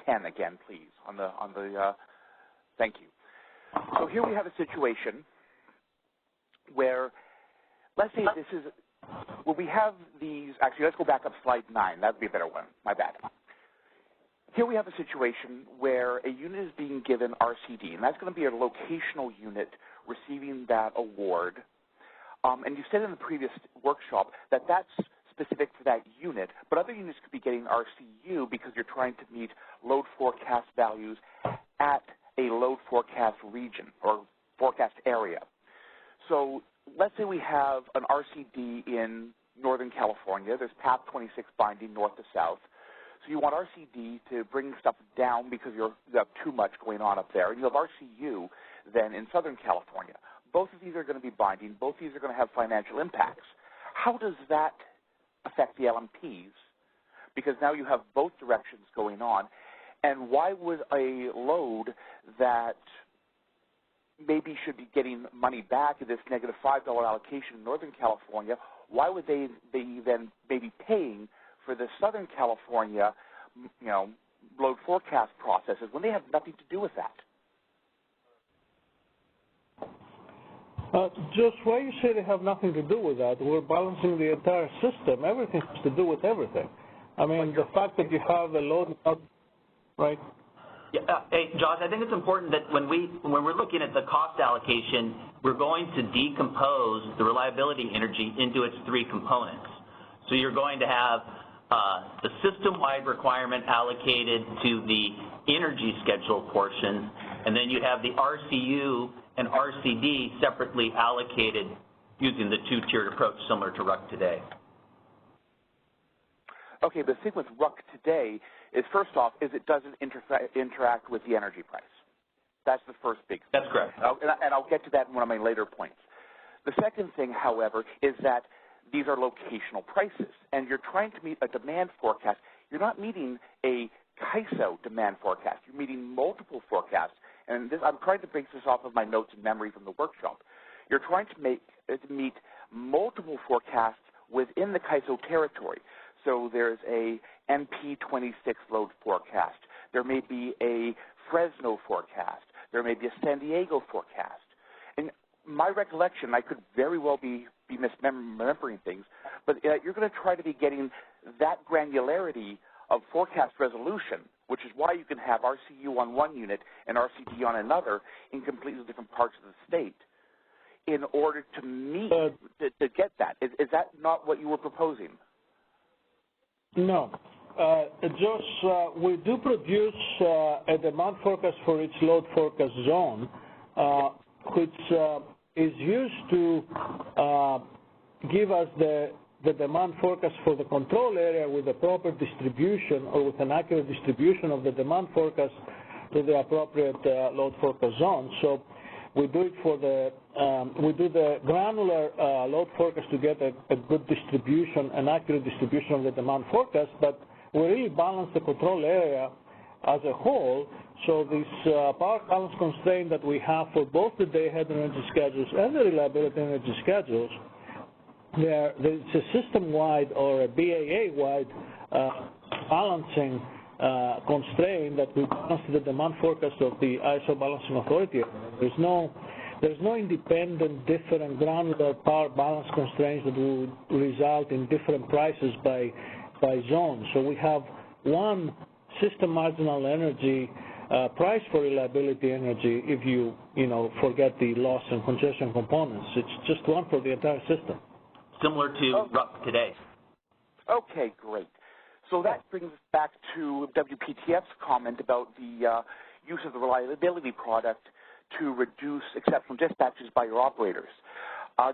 10 again, please, on the thank you. So here we have a situation where, let's say this is, well, we have these, actually, let's go back up slide 9. That would be a better one. My bad. Here we have a situation where a unit is being given RCD, and that's going to be a locational unit receiving that award. And you said in the previous workshop that that's specific for that unit, but other units could be getting RCU because you're trying to meet load forecast values we have an RCD in Northern California. There's Path 26 binding north to south. So you want RCD to bring stuff down because you have too much going on up there. And you have RCU then in Southern California. Both of these are going to be binding. Both of these are going to have financial impacts. How does that affect the LMPs? Because now you have both directions going on. And why would a load that maybe should be getting money back in this negative $5 allocation in Northern California, why would they be then maybe paying for the Southern California, load forecast processes when they have nothing to do with that? Just why you say they have nothing to do with that? We're balancing the entire system. Everything has to do with everything. I mean, the fact that you have a load, right? Yeah, hey, Josh, I think it's important that when we're looking at the cost allocation, we're going to decompose the reliability energy into its three components. So you're going to have the system-wide requirement allocated to the energy schedule portion, and then you have the RCU and RCD separately allocated using the two-tiered approach similar to RUC today. Okay, the thing with RUC today is, first off, is it doesn't interact with the energy price. That's the first big thing. That's correct. And I'll get to that in one of my later points. The second thing, however, is that these are locational prices, and you're trying to meet a demand forecast. You're not meeting a CAISO demand forecast. You're meeting multiple forecasts. And this, I'm trying to base this off of my notes and memory from the workshop. You're trying to meet multiple forecasts within the CAISO territory. So there's a NP26 load forecast. There may be a Fresno forecast. There may be a San Diego forecast. And my recollection, I could very well be misremembering things, but you're going to try to be getting that granularity of forecast resolution, which is why you can have RCU on one unit and RCD on another in completely different parts of the state in order to meet, to get that. Is that not what you were proposing? No. Josh, we do produce a demand forecast for each load forecast zone, which is used to give us the demand forecast for the control area with the proper distribution or with an accurate distribution of the demand forecast to the appropriate load forecast zone. So we do it for we do the granular load forecast to get a good distribution, an accurate distribution of the demand forecast, but we really balance the control area as a whole. So this power balance constraint that we have for both the day-ahead energy schedules and the reliability energy schedules, there's a system-wide or a BAA-wide balancing constraint that we balance the demand forecast of the ISO balancing authority. There's no independent, different granular power balance constraints that will result in different prices by zone. So we have one system marginal energy price for reliability energy if you forget the loss and congestion components. It's just one for the entire system. Similar to RUC today. Okay, great. So that brings us back to WPTF's comment about the use of the reliability product to reduce exceptional dispatches by your operators.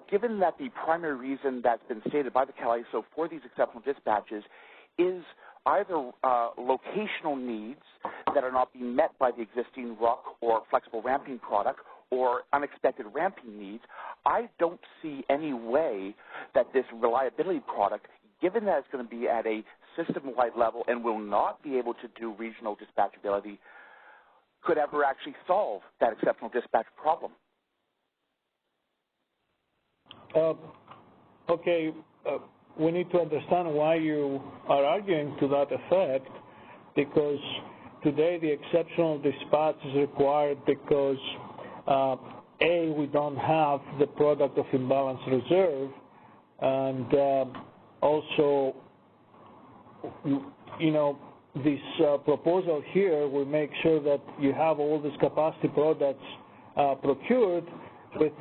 Given that the primary reason that's been stated by the CAISO for these exceptional dispatches is either locational needs that are not being met by the existing RUC or flexible ramping product or unexpected ramping needs, I don't see any way that this reliability product, given that it's going to be at a system-wide level and will not be able to do regional dispatchability, could ever actually solve that exceptional dispatch problem. We need to understand why you are arguing to that effect, because today the exceptional dispatch is required because A, we don't have the product of imbalance reserve, and also, this proposal here will make sure that you have all these capacity products procured with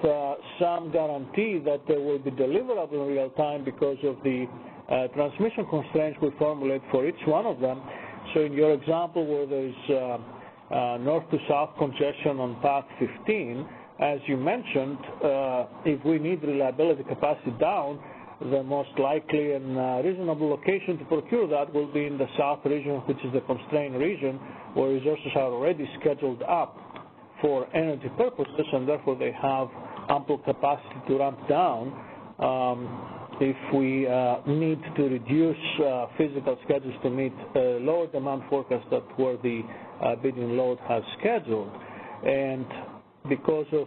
some guarantee that they will be deliverable in real time because of the transmission constraints we formulate for each one of them. So in your example where there's north to south congestion on path 15, as you mentioned, if we need reliability capacity down, the most likely and reasonable location to procure that will be in the south region, which is the constrained region, where resources are already scheduled up for energy purposes, and therefore they have ample capacity to ramp down if we need to reduce physical schedules to meet lower demand forecast that where the bidding load has scheduled. And because of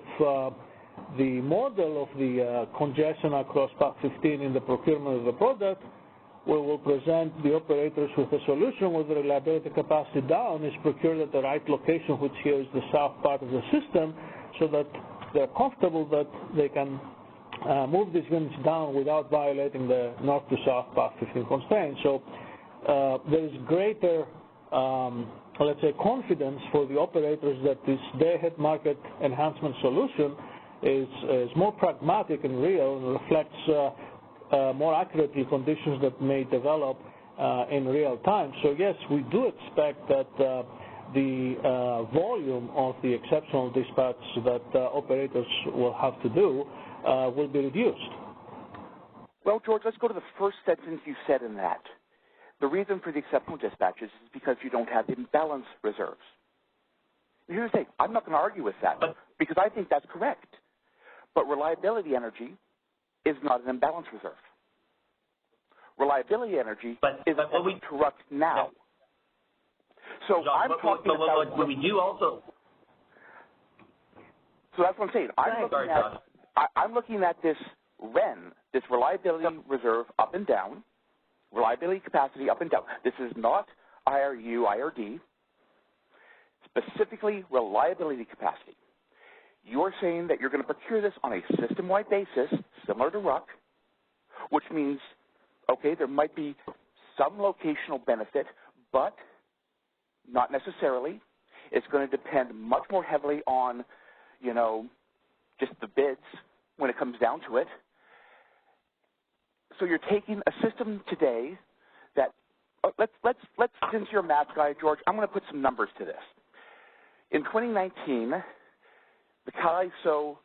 the model of the congestion across Path 15 in the procurement of the product, we will present the operators with a solution where the reliability capacity down is procured at the right location, which here is the south part of the system, so that they're comfortable that they can move these units down without violating the north to south Path 15 constraints. So there is greater, let's say, confidence for the operators that this day-ahead market enhancement solution is more pragmatic and real and reflects more accurately conditions that may develop in real time. So yes, we do expect that the volume of the exceptional dispatch that operators will have to do will be reduced. Well, George, let's go to the first sentence you said in that. The reason for the exceptional dispatches is because you don't have imbalance reserves. And here's the thing, I'm not going to argue with that because I think that's correct. But reliability energy is not an imbalance reserve. Reliability energy is what we interrupt now. So John, I'm talking about what we do also. So that's what I'm saying. I'm looking at this REN, this reliability reserve up and down, reliability capacity up and down. This is not IRU, IRD, specifically reliability capacity. You're saying that you're going to procure this on a system-wide basis, similar to RUC, which means, okay, there might be some locational benefit, but not necessarily. It's going to depend much more heavily on, you know, just the bids when it comes down to it. So you're taking a system today that, let's since you're a math guy, George, I'm going to put some numbers to this. In 2019, the CAISO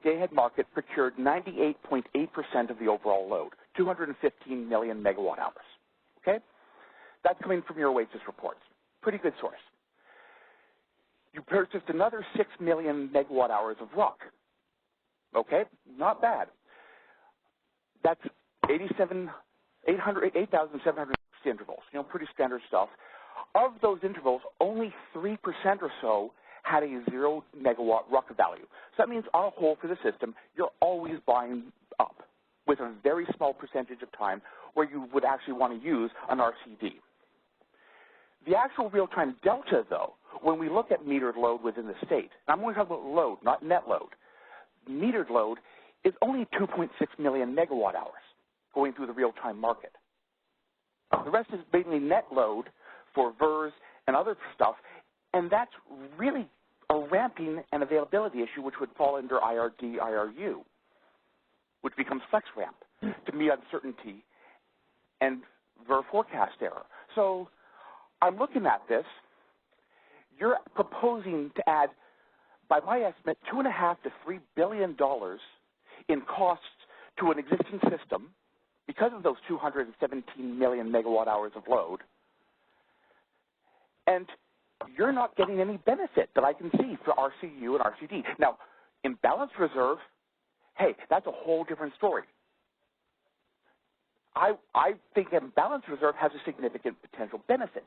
day-ahead market procured 98.8% of the overall load, 215 million megawatt hours. Okay? That's coming from your Oasis reports. Pretty good source. You purchased another 6 million megawatt hours of RUC. Okay? Not bad. That's 8,760 intervals. You know, pretty standard stuff. Of those intervals, only 3% or so had a 0 megawatt RUC value. So that means on a whole for the system, you're always buying up with a very small percentage of time where you would actually want to use an RCD. The actual real-time delta, though, when we look at metered load within the state, and I'm only talking about load, not net load, metered load is only 2.6 million megawatt hours going through the real-time market. The rest is mainly net load for VERS and other stuff, and that's really a ramping and availability issue which would fall under IRD, IRU, which becomes flex ramp to meet uncertainty and VER forecast error. So I'm looking at this. You're proposing to add, by my estimate, $2.5 to $3 billion in costs to an existing system because of those 217 million megawatt hours of load, and you're not getting any benefit that I can see for RCU and RCD. Now, imbalance reserve, hey, that's a whole different story. I think imbalance reserve has a significant potential benefit.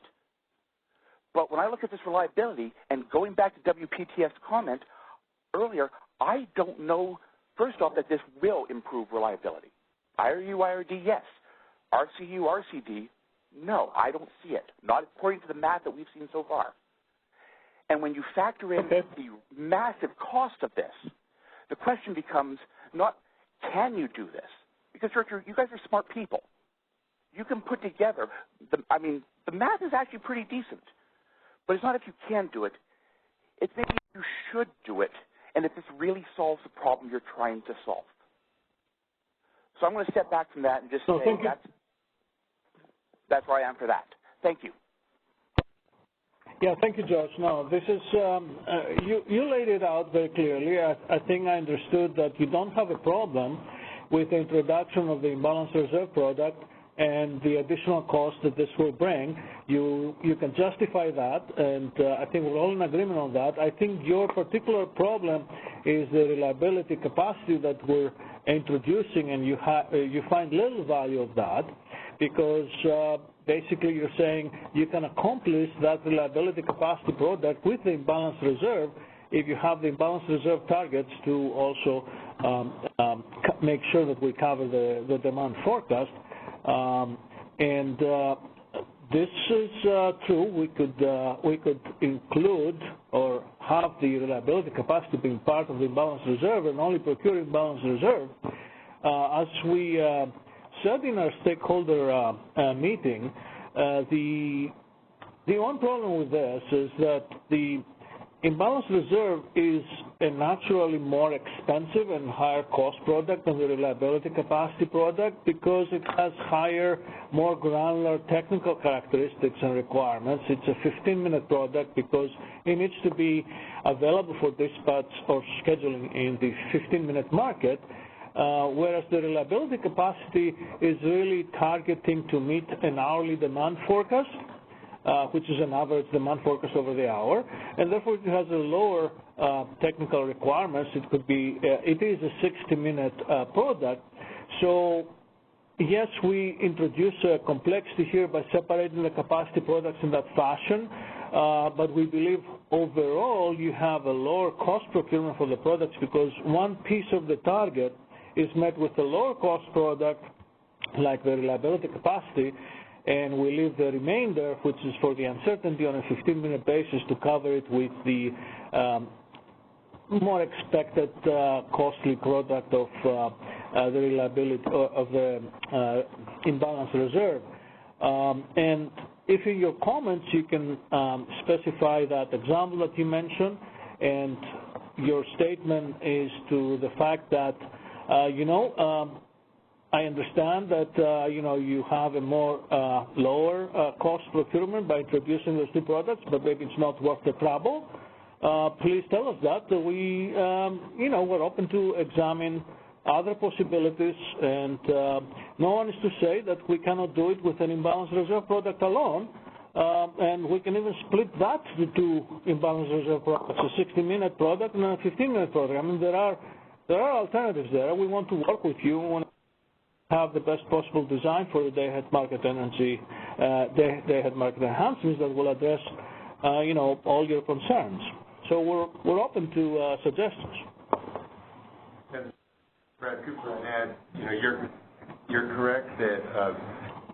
But when I look at this reliability, and going back to WPTF's comment earlier, I don't know, first off, that this will improve reliability. IRU, IRD, yes. RCU, RCD, no, I don't see it, not according to the math that we've seen so far. And when you factor in the massive cost of this, the question becomes not, can you do this? Because, Richard, you guys are smart people. You can put together, the math is actually pretty decent. But it's not if you can do it. It's maybe if you should do it, and if this really solves the problem you're trying to solve. So I'm going to step back from that and just say that's where I am for that. Thank you. Yeah, thank you, George. No, this is, you laid it out very clearly. I think I understood that you don't have a problem with the introduction of the imbalance reserve product and the additional cost that this will bring. You can justify that, and I think we're all in agreement on that. I think your particular problem is the reliability capacity that we're introducing, and you find little value of that because basically you're saying you can accomplish that reliability capacity product with the imbalance reserve if you have the imbalance reserve targets to also make sure that we cover the demand forecast. This is true. We could include or have the reliability capacity being part of the imbalance reserve and only procure imbalance reserve. As we said in our stakeholder meeting, the one problem with this is that the imbalance reserve is a naturally more expensive and higher cost product than the reliability capacity product because it has higher, more granular technical characteristics and requirements. It's a 15-minute product because it needs to be available for dispatch or scheduling in the 15-minute market, whereas the reliability capacity is really targeting to meet an hourly demand forecast, which is an average demand forecast over the hour, and therefore it has a lower technical requirements. It is a 60-minute product. So yes, we introduce complexity here by separating the capacity products in that fashion, but we believe overall you have a lower cost procurement for the products because one piece of the target is met with a lower cost product like the reliability capacity, and we leave the remainder, which is for the uncertainty on a 15-minute basis, to cover it with the more expected costly product of the reliability of the imbalance reserve. And if in your comments you can specify that example that you mentioned, and your statement is to the fact that, I understand that, you have a more lower cost procurement by introducing those two products, but maybe it's not worth the trouble. Please tell us that. We're open to examine other possibilities, and no one is to say that we cannot do it with an imbalance reserve product alone, and we can even split that to two imbalance reserve products, a 60-minute product and a 15-minute product. I mean, there are alternatives there. We want to work with you. We want to have the best possible design for the day-ahead market energy, day-ahead market enhancements that will address, all your concerns. So we're open to suggestions. And Brad Cooper, I'd add, you're correct that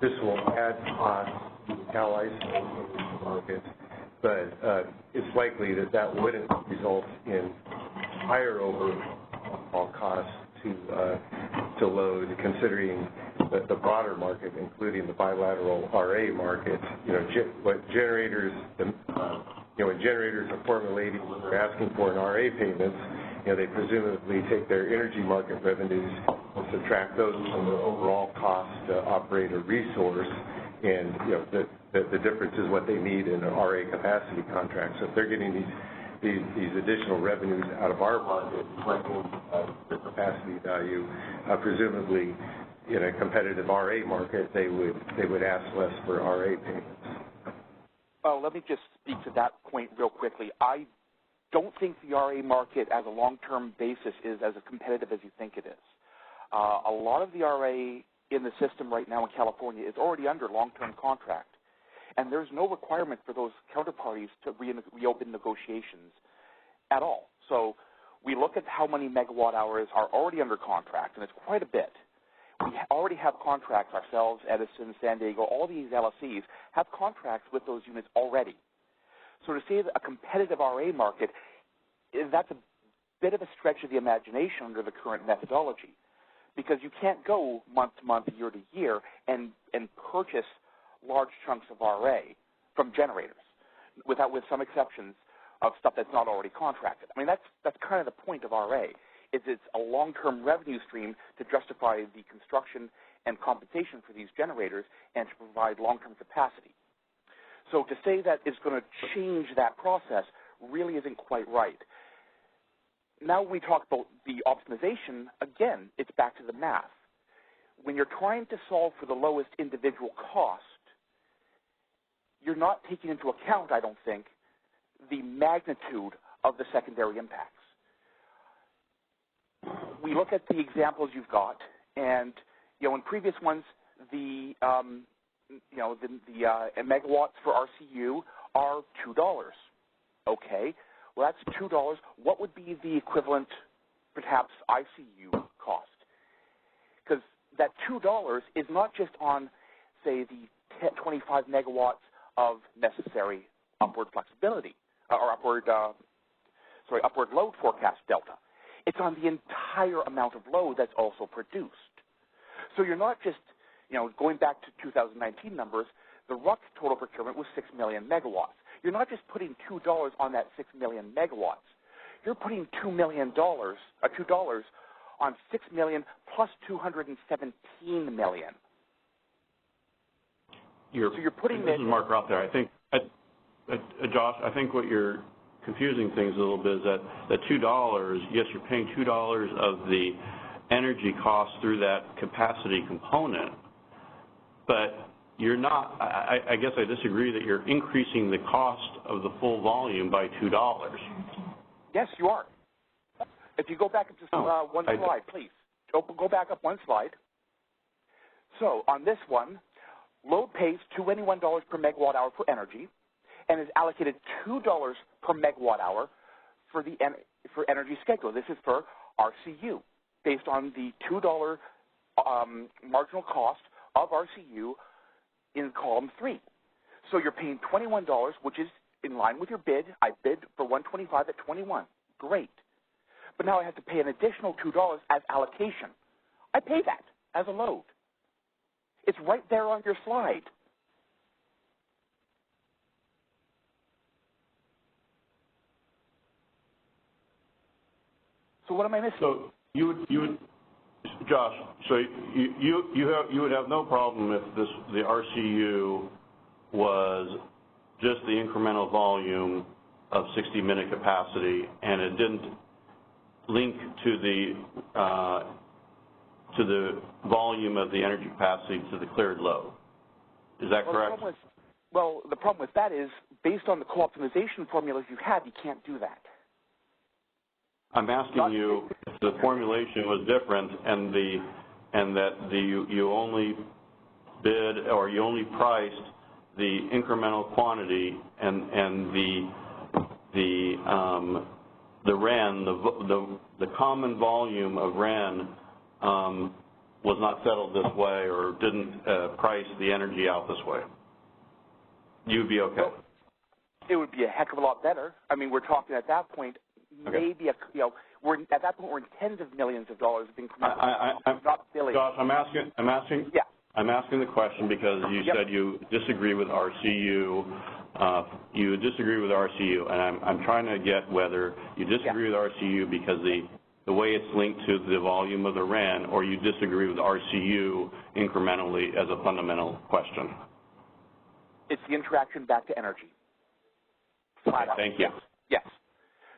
this will add cost to the Cal isolate market, but it's likely that wouldn't result in higher overall costs to load, considering the broader market, including the bilateral RA market. What generators, when generators are formulating when they're asking for an RA payments, they presumably take their energy market revenues and subtract those from the overall cost to operate a resource, and the difference is what they need in an RA capacity contract. So if they're getting these additional revenues out of our market, reflecting the capacity value, presumably in a competitive RA market, they would ask less for RA payments. Well, let me just speak to that point real quickly. I don't think the RA market as a long-term basis is as competitive as you think it is. A lot of the RA in the system right now in California is already under long-term contract, and there's no requirement for those counterparties to reopen negotiations at all. So we look at how many megawatt hours are already under contract, and it's quite a bit. We already have contracts ourselves, Edison, San Diego, all these LSCs have contracts with those units already. So to say that a competitive RA market, that's a bit of a stretch of the imagination under the current methodology, because you can't go month to month, year to year, and purchase large chunks of RA from generators, with some exceptions of stuff that's not already contracted. I mean, that's kind of the point of RA. It's a long-term revenue stream to justify the construction and compensation for these generators and to provide long-term capacity. So to say that it's going to change that process really isn't quite right. Now when we talk about the optimization, again, it's back to the math. When you're trying to solve for the lowest individual cost, you're not taking into account, I don't think, the magnitude of the secondary impacts. We look at the examples you've got, and in previous ones, the megawatts for RCU are $2. Okay, well that's $2. What would be the equivalent, perhaps, ICU cost? Because that $2 is not just on, say, the 25 megawatts of necessary upward flexibility or upward load forecast delta. It's on the entire amount of load that's also produced. So you're not just, going back to 2019 numbers, the RUC total procurement was 6 million megawatts. You're not just putting $2 on that 6 million megawatts. You're putting $2 on 6 million plus 217 million. So you're putting this is Mark Roth there. I think, Josh, I think what you're confusing things a little bit is that the $2, yes, you're paying $2 of the energy cost through that capacity component, but you're not, I guess I disagree that you're increasing the cost of the full volume by $2. Yes, you are. If you go back up to one slide, please. Go back up one slide. So on this one, load pays $21 per megawatt hour for energy and is allocated $2 per megawatt hour for energy schedule. This is for RCU, based on the $2 marginal cost of RCU in column 3. So you're paying $21, which is in line with your bid. I bid for 125 at 21. Great. But now I have to pay an additional $2 as allocation. I pay that as a load. It's right there on your slide. So what am I missing? So you would, Josh. So you would have no problem if the RCU was just the incremental volume of 60-minute capacity, and it didn't link to the volume of the energy capacity to the cleared load. Is that correct? The problem with that is, based on the co-optimization formulas you have, you can't do that. I'm asking you if the formulation was different and that you only bid or you only priced the incremental quantity and the REN, the common volume of REN was not settled this way or didn't price the energy out this way. You'd be okay? Well, it would be a heck of a lot better. I mean, we're talking at that point, maybe at that point we're in tens of millions of dollars of incremental, not billions. Josh, I'm asking the question because you said you disagree with RCU. You disagree with RCU, and I'm trying to get whether you disagree with RCU because the way it's linked to the volume of the REN, or you disagree with RCU incrementally as a fundamental question. It's the interaction back to energy. Okay, thank you. Yes.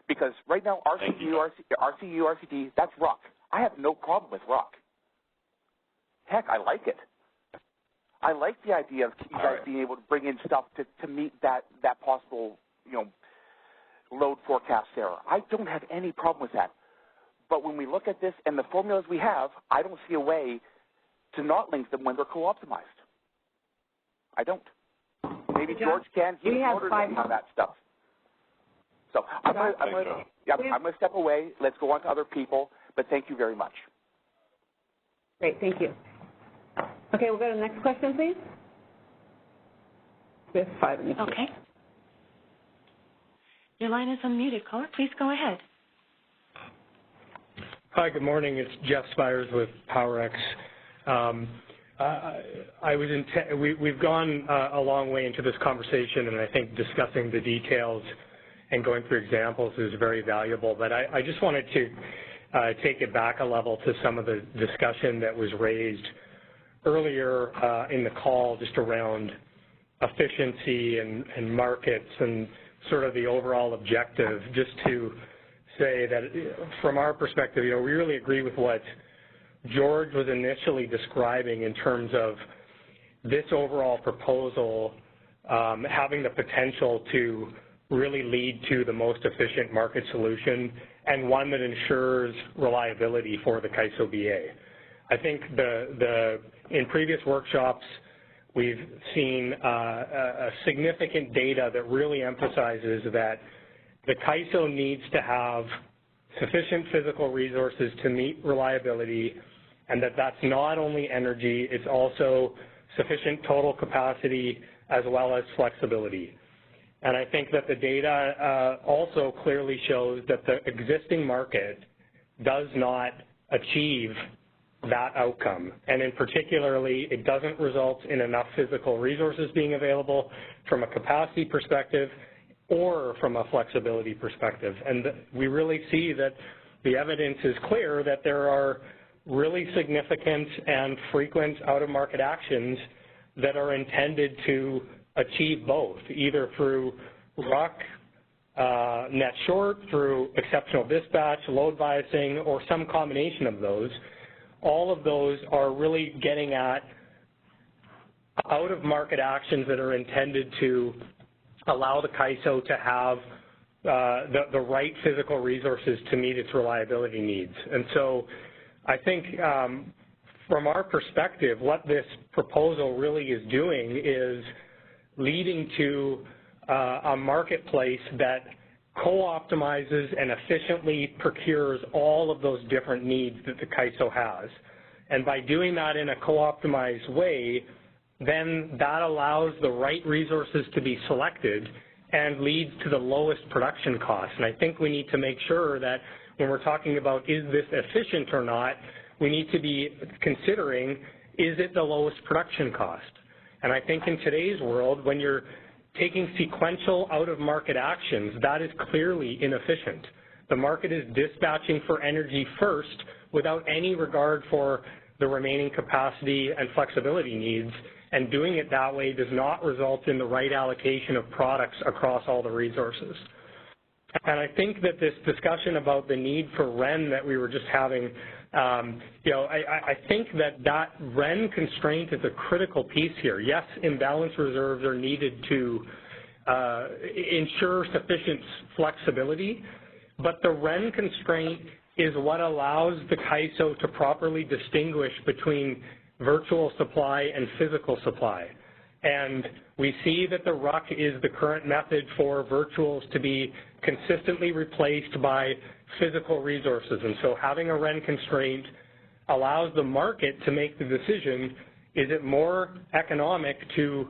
Because right now, RCU, RCD, that's RUC. I have no problem with RUC. Heck, I like it. I like the idea of you guys being able to bring in stuff to meet that possible, load forecast error. I don't have any problem with that. But when we look at this and the formulas we have, I don't see a way to not link them when they're co-optimized. I don't. Maybe George can. He's smarter than me on that stuff. So I'm going to step away. Let's go on to other people. But thank you very much. Great. Thank you. Okay, we'll go to the next question, please. We have 5 minutes. Okay. Your line is unmuted, caller. Please go ahead. Hi, good morning. It's Jeff Spires with PowerX. We've gone a long way into this conversation, and I think discussing the details and going through examples is very valuable. But I just wanted to take it back a level to some of the discussion that was raised earlier in the call, just around efficiency and markets and sort of the overall objective, just to say that from our perspective, we really agree with what George was initially describing in terms of this overall proposal having the potential to really lead to the most efficient market solution and one that ensures reliability for the CAISO BA. I think in previous workshops, we've seen a significant data that really emphasizes that the CAISO needs to have sufficient physical resources to meet reliability, and that's not only energy, it's also sufficient total capacity as well as flexibility. And I think that the data also clearly shows that the existing market does not achieve that outcome. And in particularly, it doesn't result in enough physical resources being available from a capacity perspective or from a flexibility perspective. And we really see that the evidence is clear that there are really significant and frequent out-of-market actions that are intended to achieve both, either through RUC, net short, through exceptional dispatch, load biasing, or some combination of those. All of those are really getting at out-of-market actions that are intended to allow the CAISO to have the right physical resources to meet its reliability needs. And so I think from our perspective, what this proposal really is doing is leading to a marketplace that co-optimizes and efficiently procures all of those different needs that the CAISO has. And by doing that in a co-optimized way, then that allows the right resources to be selected and leads to the lowest production cost. And I think we need to make sure that when we're talking about is this efficient or not, we need to be considering, is it the lowest production cost? And I think in today's world, when you're taking sequential out-of-market actions, that is clearly inefficient. The market is dispatching for energy first without any regard for the remaining capacity and flexibility needs, and doing it that way does not result in the right allocation of products across all the resources. And I think that this discussion about the need for REN that we were just having, I think that REN constraint is a critical piece here. Yes, imbalance reserves are needed to ensure sufficient flexibility, but the REN constraint is what allows the CAISO to properly distinguish between virtual supply and physical supply. And we see that the RUC is the current method for virtuals to be consistently replaced by physical resources. And so having a REN constraint allows the market to make the decision, is it more economic to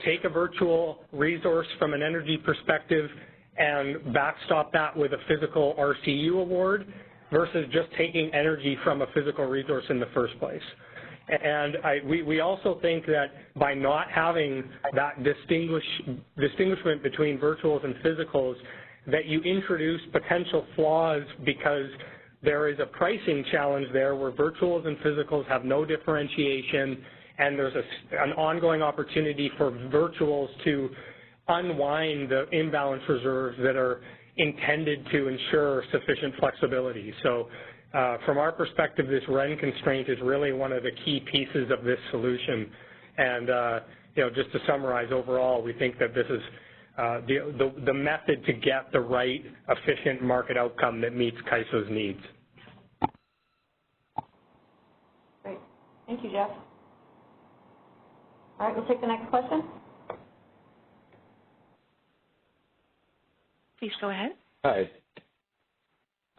take a virtual resource from an energy perspective and backstop that with a physical RCU award versus just taking energy from a physical resource in the first place. And we also think that by not having that distinguishment between virtuals and physicals, that you introduce potential flaws because there is a pricing challenge there where virtuals and physicals have no differentiation, and there's an ongoing opportunity for virtuals to unwind the imbalance reserves that are intended to ensure sufficient flexibility. So from our perspective, this REN constraint is really one of the key pieces of this solution. And just to summarize overall, we think that this is the method to get the right efficient market outcome that meets CAISO's needs. Great. Thank you, Jeff. All right, we'll take the next question. Please go ahead.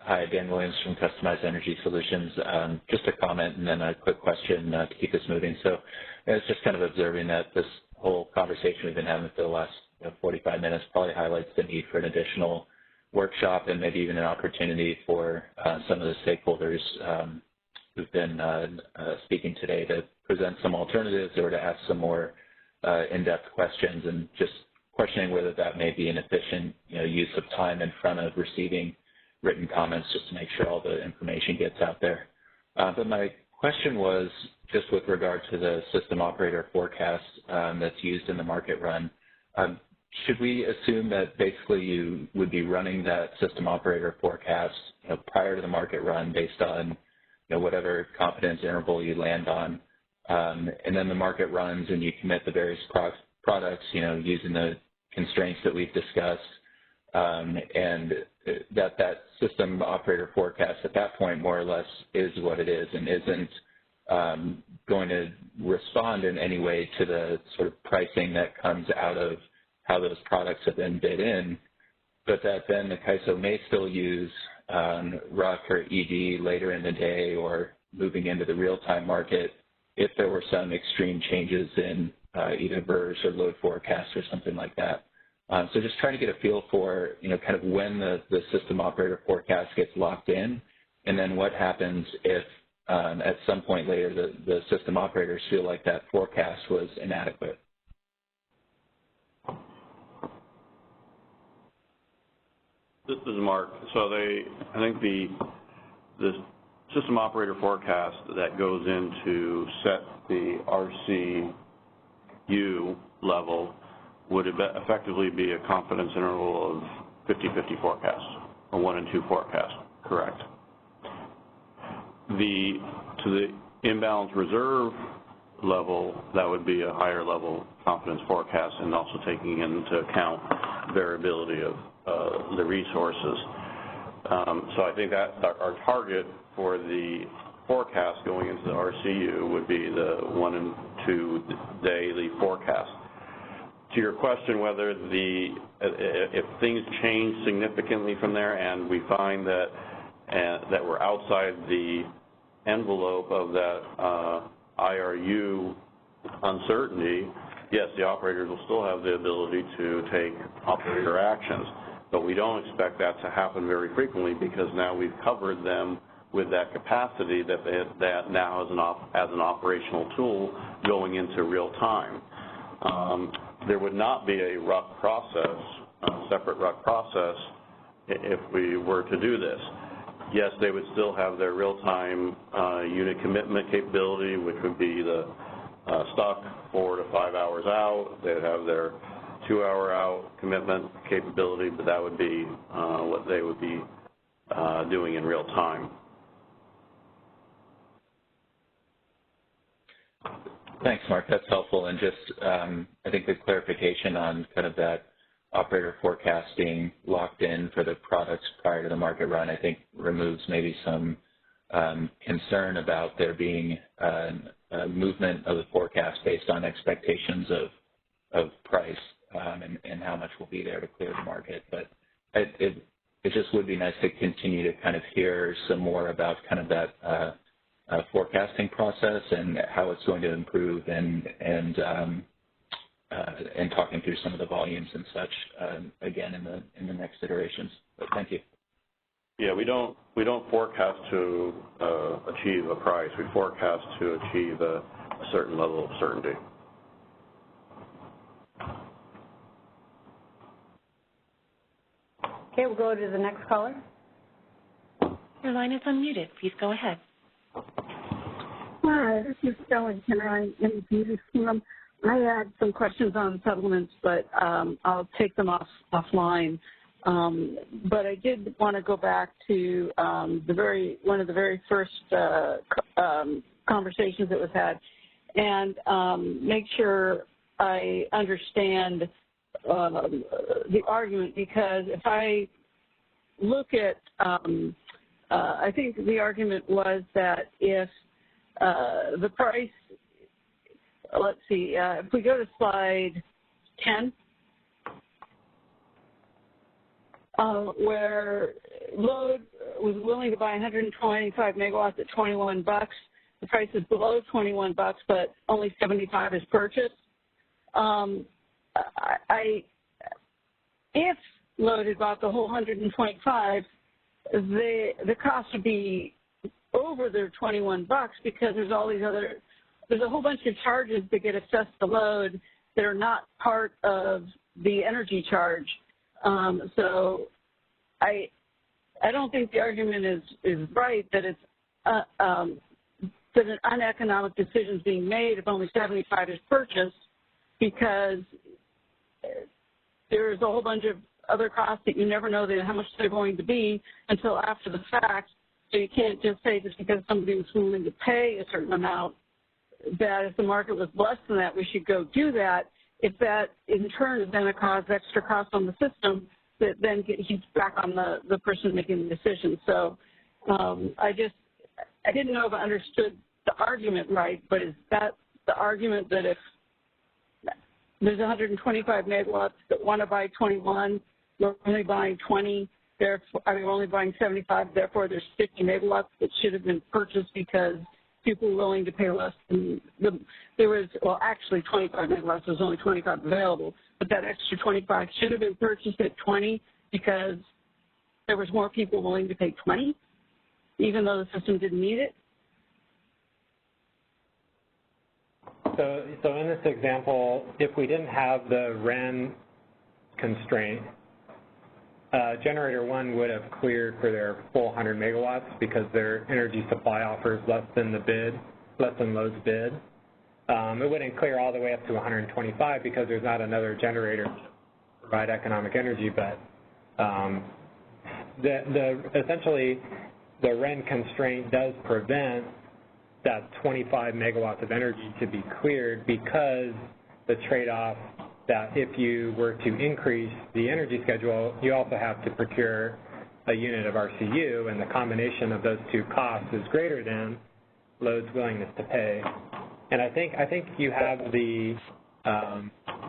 Hi, Dan Williams from Customized Energy Solutions. Just a comment and then a quick question to keep this moving. So I was just kind of observing that this whole conversation we've been having for the last 45 minutes probably highlights the need for an additional workshop and maybe even an opportunity for some of the stakeholders who've been speaking today to present some alternatives or to ask some more in-depth questions, and just questioning whether that may be an efficient use of time in front of receiving written comments just to make sure all the information gets out there. But my question was just with regard to the system operator forecast that's used in the market run. Should we assume that basically you would be running that system operator forecast prior to the market run based on whatever confidence interval you land on, and then the market runs and you commit the various products using the constraints that we've discussed, and that system operator forecast at that point more or less is what it is and isn't going to respond in any way to the sort of pricing that comes out of how those products have been bid in, but that then the CAISO may still use RUC or ED later in the day or moving into the real-time market if there were some extreme changes in either VERS or load forecasts or something like that. So just trying to get a feel for, kind of when the system operator forecast gets locked in, and then what happens if at some point later the system operators feel like that forecast was inadequate. This is Mark. So I think the system operator forecast that goes into set the RCU level would effectively be a confidence interval of 50-50 forecast, or 1 and 2 forecast, correct. To the imbalance reserve level, that would be a higher level confidence forecast and also taking into account variability of the resources. So I think that our target for the forecast going into the RCU would be the 1 and 2 daily forecast. To your question, whether if things change significantly from there and we find that we're outside the envelope of that IRU uncertainty, yes, the operators will still have the ability to take operator actions, but we don't expect that to happen very frequently because now we've covered them with that capacity that now as an operational tool going into real time. There would not be a RUC process, a separate RUC process, if we were to do this. Yes, they would still have their real-time unit commitment capability, which would be the stock 4 to 5 hours out. They'd have their 2-hour out commitment capability, but that would be what they would be doing in real time. Thanks, Mark. That's helpful. And just, I think the clarification on kind of that operator forecast being locked in for the products prior to the market run, I think removes maybe some concern about there being a movement of the forecast based on expectations of price and how much will be there to clear the market. But it just would be nice to continue to kind of hear some more about kind of that forecasting process and how it's going to improve and talking through some of the volumes and such again in the next iterations. But thank you. Yeah, we don't forecast to achieve a price. We forecast to achieve a certain level of certainty. Okay, we'll go to the next caller. Your line is unmuted. Please go ahead. Hi, this is Ellen Kenner in the Beauty Forum. I had some questions on settlements, but I'll take them offline. But I did want to go back to one of the very first conversations that was had and make sure I understand the argument, because if I look at, I think the argument was that if the price, let's see, if we go to slide 10, where load was willing to buy 125 megawatts at $21, the price is below $21, but only 75 is purchased. If load had bought the whole 125, the cost would be over their $21 because there's all these other, there's a whole bunch of charges that get assessed to load that are not part of the energy charge. So I don't think the argument is right that it's that an uneconomic decision is being made if only 75 is purchased, because there's a whole bunch of other costs that you never know how much they're going to be until after the fact. So you can't just say just because somebody was willing to pay a certain amount that if the market was less than that, we should go do that. If that in turn is going to cause extra costs on the system, that then he's back on the person making the decision. So I didn't know if I understood the argument right, but is that the argument that if there's 125 megawatts that want to buy 21, we're only buying 20, therefore, I mean, we're only buying 75, therefore there's 50 megawatts that should have been purchased because people were willing to pay less than there was, well, actually 25 megawatts, there's only 25 available, but that extra 25 should have been purchased at 20 because there was more people willing to pay 20, even though the system didn't need it. So in this example, if we didn't have the REN constraint, generator 1 would have cleared for their full 100 megawatts because their energy supply offers less than load's bid. It wouldn't clear all the way up to 125 because there's not another generator to provide economic energy, but essentially the REN constraint does prevent that 25 megawatts of energy to be cleared because the trade-off that if you were to increase the energy schedule, you also have to procure a unit of RCU, and the combination of those two costs is greater than load's willingness to pay. And I think you have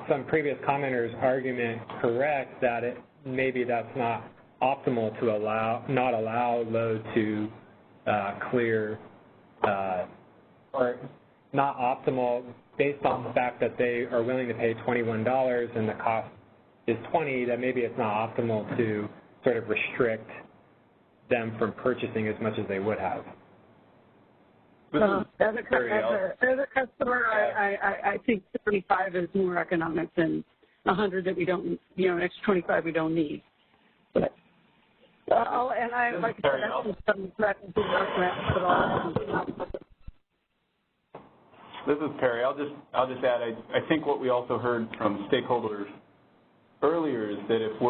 some previous commenters' argument correct that maybe that's not optimal to not allow load to clear, or not optimal based on the fact that they are willing to pay $21 and the cost is 20, that maybe it's not optimal to sort of restrict them from purchasing as much as they would have. As a customer, I think 75 is more economic than 100 that we don't, an extra 25 we don't need. But and I like to say some practices at all. This is Perry. I'll just add. I think what we also heard from stakeholders earlier is that if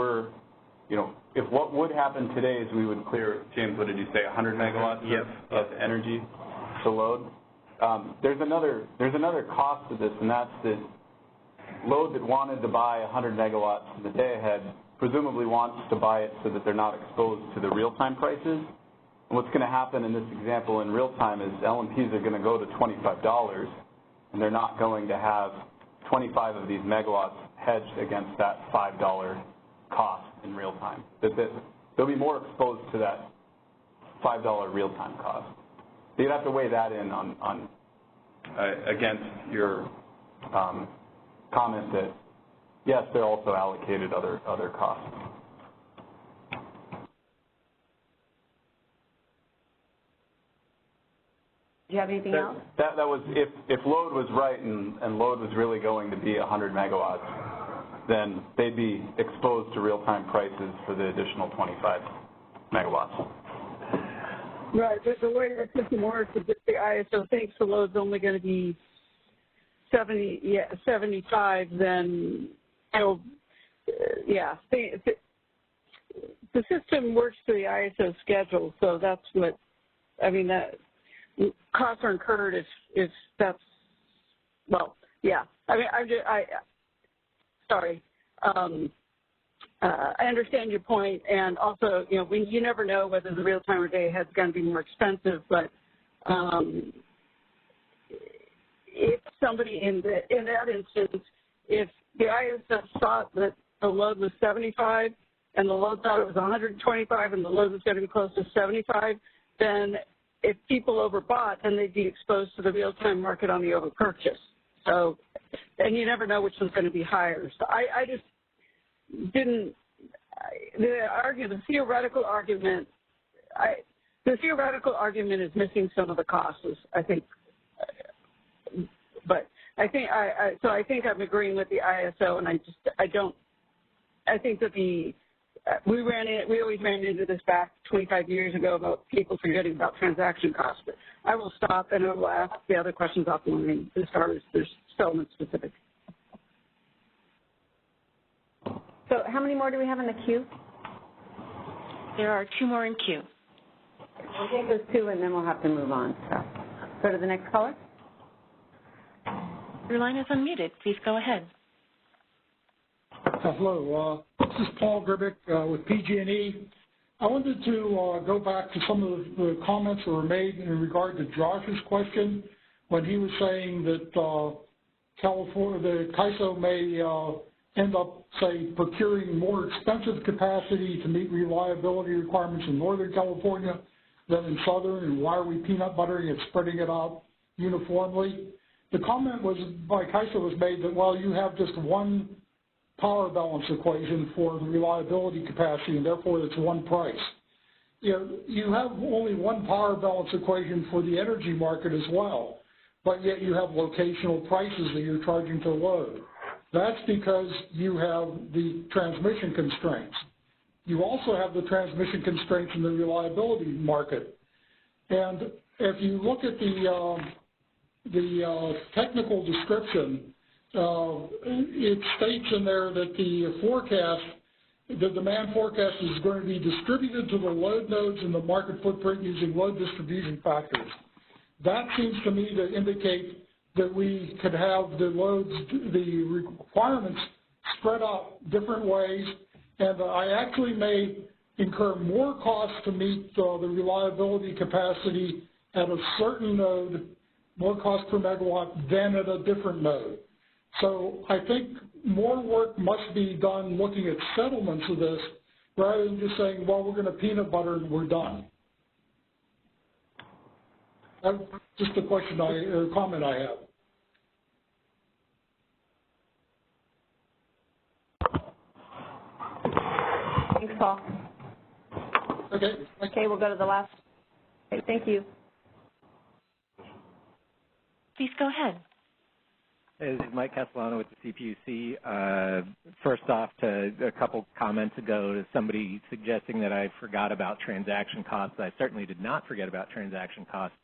what would happen today is we would clear, James, what did you say, 100 megawatts of energy to load. There's another cost to this, and that's that load that wanted to buy 100 megawatts in the day ahead presumably wants to buy it so that they're not exposed to the real-time prices. And what's going to happen in this example in real time is LMPs are going to go to $25, and they're not going to have 25 of these megawatts hedged against that $5 cost in real time. They'll be more exposed to that $5 real-time cost. So you'd have to weigh that in on against your comment that, yes, they're also allocated other costs. Do you have anything else? That was, if load was right and load was really going to be 100 megawatts, then they'd be exposed to real-time prices for the additional 25 megawatts. Right, but the way the system works is that the ISO thinks the load's only going to be 75, then, the system works to the ISO schedule, so that's what, that costs are incurred if that's, sorry. I understand your point, and also, you never know whether the real-time or day-ahead is going to be more expensive, but if somebody in that instance, if the ISO thought that the load was 75 and the load thought it was 125 and the load was going to be close to 75, then if people overbought, then they'd be exposed to the real-time market on the overpurchase. So, and you never know which one's going to be higher. So I just didn't, the theoretical argument is missing some of the costs, I think. But I think I think I'm agreeing with the ISO, and I think that we always ran into this back 25 years ago about people forgetting about transaction costs. But I will stop and I will ask the other questions offline as far as there's settlement specific. So how many more do we have in the queue? There are 2 more in queue. We'll take those 2 and then we'll have to move on. So go to the next caller. Your line is unmuted. Please go ahead. Hello, this is Paul Grbick with PG&E. I wanted to go back to some of the comments that were made in regard to Josh's question when he was saying that the CAISO may end up, say, procuring more expensive capacity to meet reliability requirements in Northern California than in Southern, and why are we peanut buttering and spreading it out uniformly? The comment was by CAISO was made that, well, you have just one power balance equation for the reliability capacity, and therefore it's one price. You have only one power balance equation for the energy market as well, but yet you have locational prices that you're charging to load. That's because you have the transmission constraints. You also have the transmission constraints in the reliability market. And if you look at the technical description, it states in there that the demand forecast is going to be distributed to the load nodes in the market footprint using load distribution factors. That seems to me to indicate that we could have the requirements spread out different ways, and I actually may incur more costs to meet the reliability capacity at a certain node, more cost per megawatt than at a different node. So I think more work must be done looking at settlements of this rather than just saying, well, we're going to peanut butter and we're done. That's just a comment I have. Thanks, Paul. Okay. Okay, we'll go to the last. Okay, thank you. Please go ahead. This is Mike Castellano with the CPUC. First off, to a couple comments ago, to somebody suggesting that I forgot about transaction costs. I certainly did not forget about transaction costs.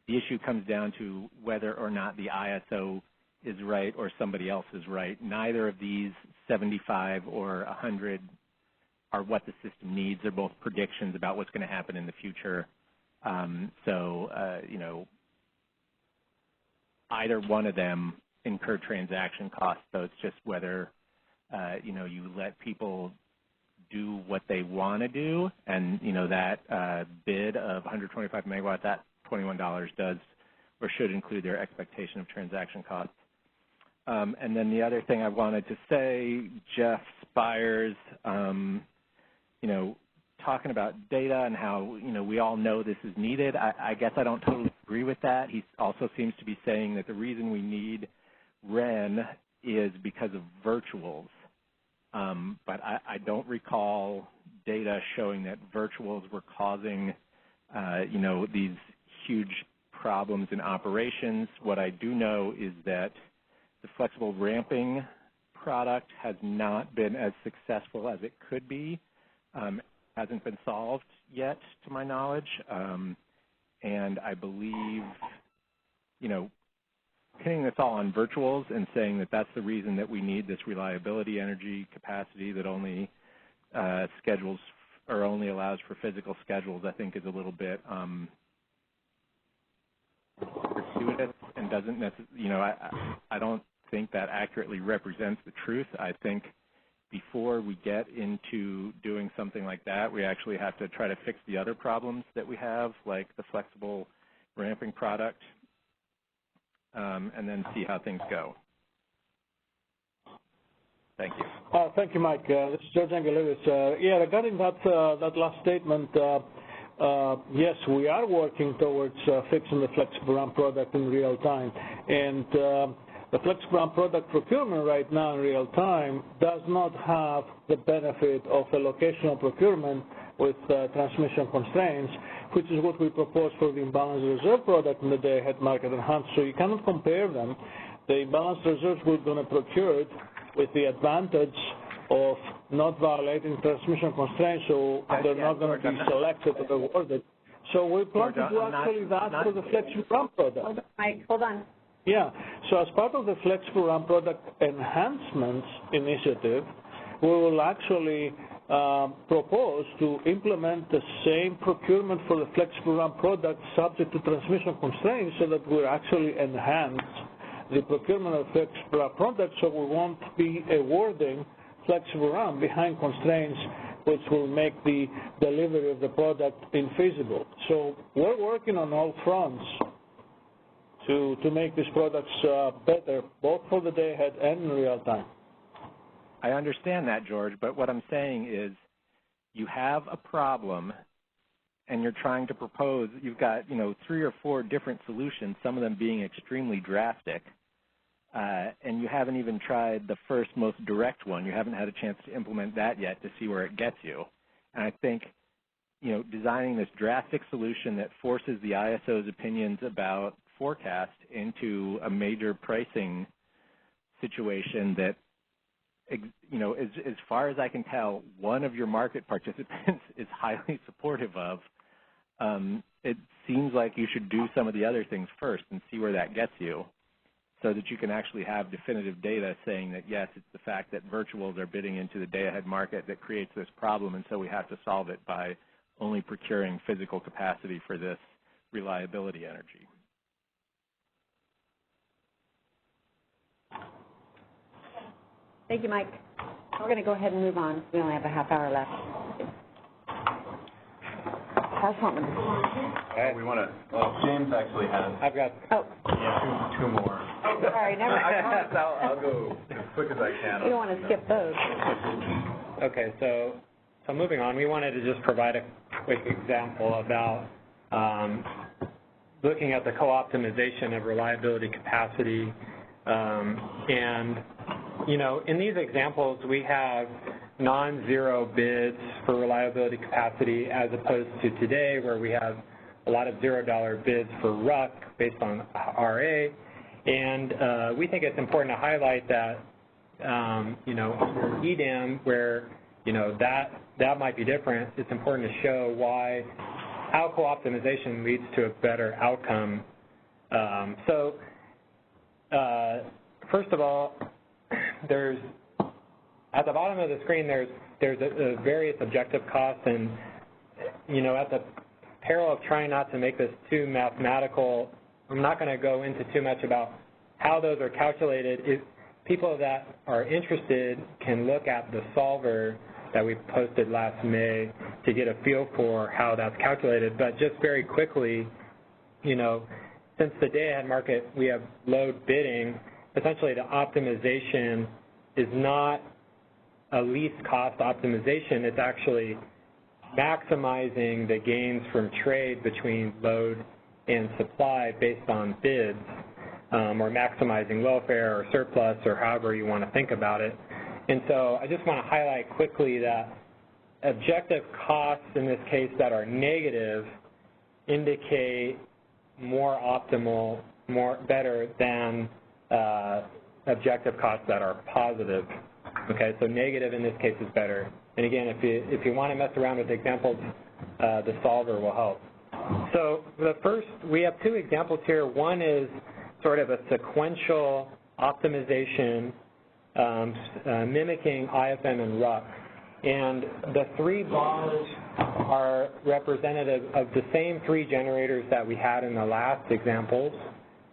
The issue comes down to whether or not the ISO is right or somebody else is right. Neither of these 75 or 100 are what the system needs. They're both predictions about what's going to happen in the future. Either one of them incur transaction costs, so it's just whether, you let people do what they want to do, and, that bid of 125 megawatts at $21 does or should include their expectation of transaction costs. And then the other thing I wanted to say, Jeff Spires, talking about data and how, we all know this is needed. I guess I don't totally agree with that. He also seems to be saying that the reason we need REN is because of virtuals. But I don't recall data showing that virtuals were causing, these huge problems in operations. What I do know is that the flexible ramping product has not been as successful as it could be. Hasn't been solved yet, to my knowledge. And I believe, pinning this all on virtuals and saying that that's the reason that we need this reliability energy capacity that only schedules or only allows for physical schedules, I think is a little bit gratuitous and doesn't necessarily, I don't think that accurately represents the truth. I think before we get into doing something like that, we actually have to try to fix the other problems that we have, like the flexible ramping product, and then see how things go. Thank you. Thank you, Mike. This is George Angelides. Regarding that last statement, yes, we are working towards fixing the flexible ramp product in real time. And the flexible ramp product procurement right now in real time does not have the benefit of a locational procurement with transmission constraints, which is what we propose for the imbalanced reserve product in the day-ahead market enhanced. So you cannot compare them. The imbalanced reserves we're going to procure it with the advantage of not violating transmission constraints, so they're not going to be selected or awarded. So we plan to do actually that for the flexible RAM product. Mike, hold on. Yeah, so as part of the flexible RAM product enhancements initiative, we will actually propose to implement the same procurement for the flexible RAM product subject to transmission constraints so that we actually enhance the procurement of flexible RAM products, so we won't be awarding flexible RAM behind constraints which will make the delivery of the product infeasible. So we're working on all fronts to make these products better, both for the day ahead and in real time. I understand that, George, but what I'm saying is you have a problem and you're trying to propose, you've got, 3 or 4 different solutions, some of them being extremely drastic, and you haven't even tried the first most direct one. You haven't had a chance to implement that yet to see where it gets you. And I think, designing this drastic solution that forces the ISO's opinions about forecast into a major pricing situation that, as far as I can tell, one of your market participants is highly supportive of, it seems like you should do some of the other things first and see where that gets you so that you can actually have definitive data saying that, yes, it's the fact that virtuals are bidding into the day-ahead market that creates this problem, and so we have to solve it by only procuring physical capacity for this reliability energy. Thank you, Mike. We're going to go ahead and move on. We only have a half hour left. How's something? We want to, James actually has. I've got. Two more. Oh, sorry, never. I promise I'll go as quick as I can. You don't want to skip those. Okay, so moving on, we wanted to just provide a quick example about looking at the co-optimization of reliability capacity. And, in these examples, we have non-zero bids for reliability capacity as opposed to today where we have a lot of $0 bids for RUC based on RA. And we think it's important to highlight that, EDAM, where, that might be different, it's important to show how co-optimization leads to a better outcome. First of all, there's, at the bottom of the screen, there's a various objective costs, and, at the peril of trying not to make this too mathematical, I'm not going to go into too much about how those are calculated. If people that are interested can look at the solver that we posted last May to get a feel for how that's calculated. But just very quickly, since the day-ahead market, we have load bidding, essentially the optimization is not a least cost optimization. It's actually maximizing the gains from trade between load and supply based on bids, or maximizing welfare or surplus or however you want to think about it. And so I just want to highlight quickly that objective costs in this case that are negative indicate more optimal, better than objective costs that are positive. Okay, so negative in this case is better. And again, if you want to mess around with examples, the solver will help. So we have 2 examples here. One is sort of a sequential optimization mimicking IFM and RUC. And the 3 bars are representative of the same 3 generators that we had in the last examples.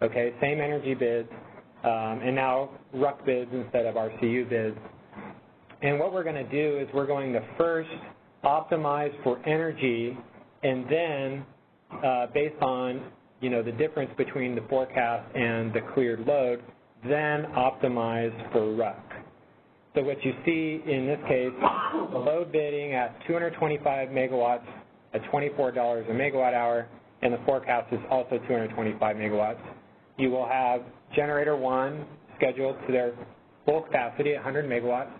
Okay, same energy bids, and now RUC bids instead of RCU bids. And what we're going to do is we're going to first optimize for energy, and then based on the difference between the forecast and the cleared load, then optimize for RUC. So what you see in this case, the load bidding at 225 megawatts at $24 a megawatt hour, and the forecast is also 225 megawatts. You will have generator 1 scheduled to their full capacity at 100 megawatts.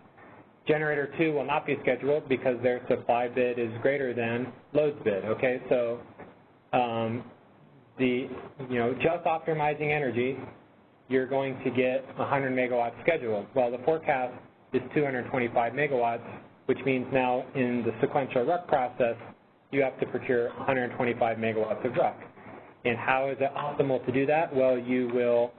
Generator 2 will not be scheduled because their supply bid is greater than load bid. Okay, so just optimizing energy, you're going to get 100 megawatts scheduled. Well, the forecast is 225 megawatts, which means now in the sequential RUC process, you have to procure 125 megawatts of RUC. And how is it optimal to do that? Well, you will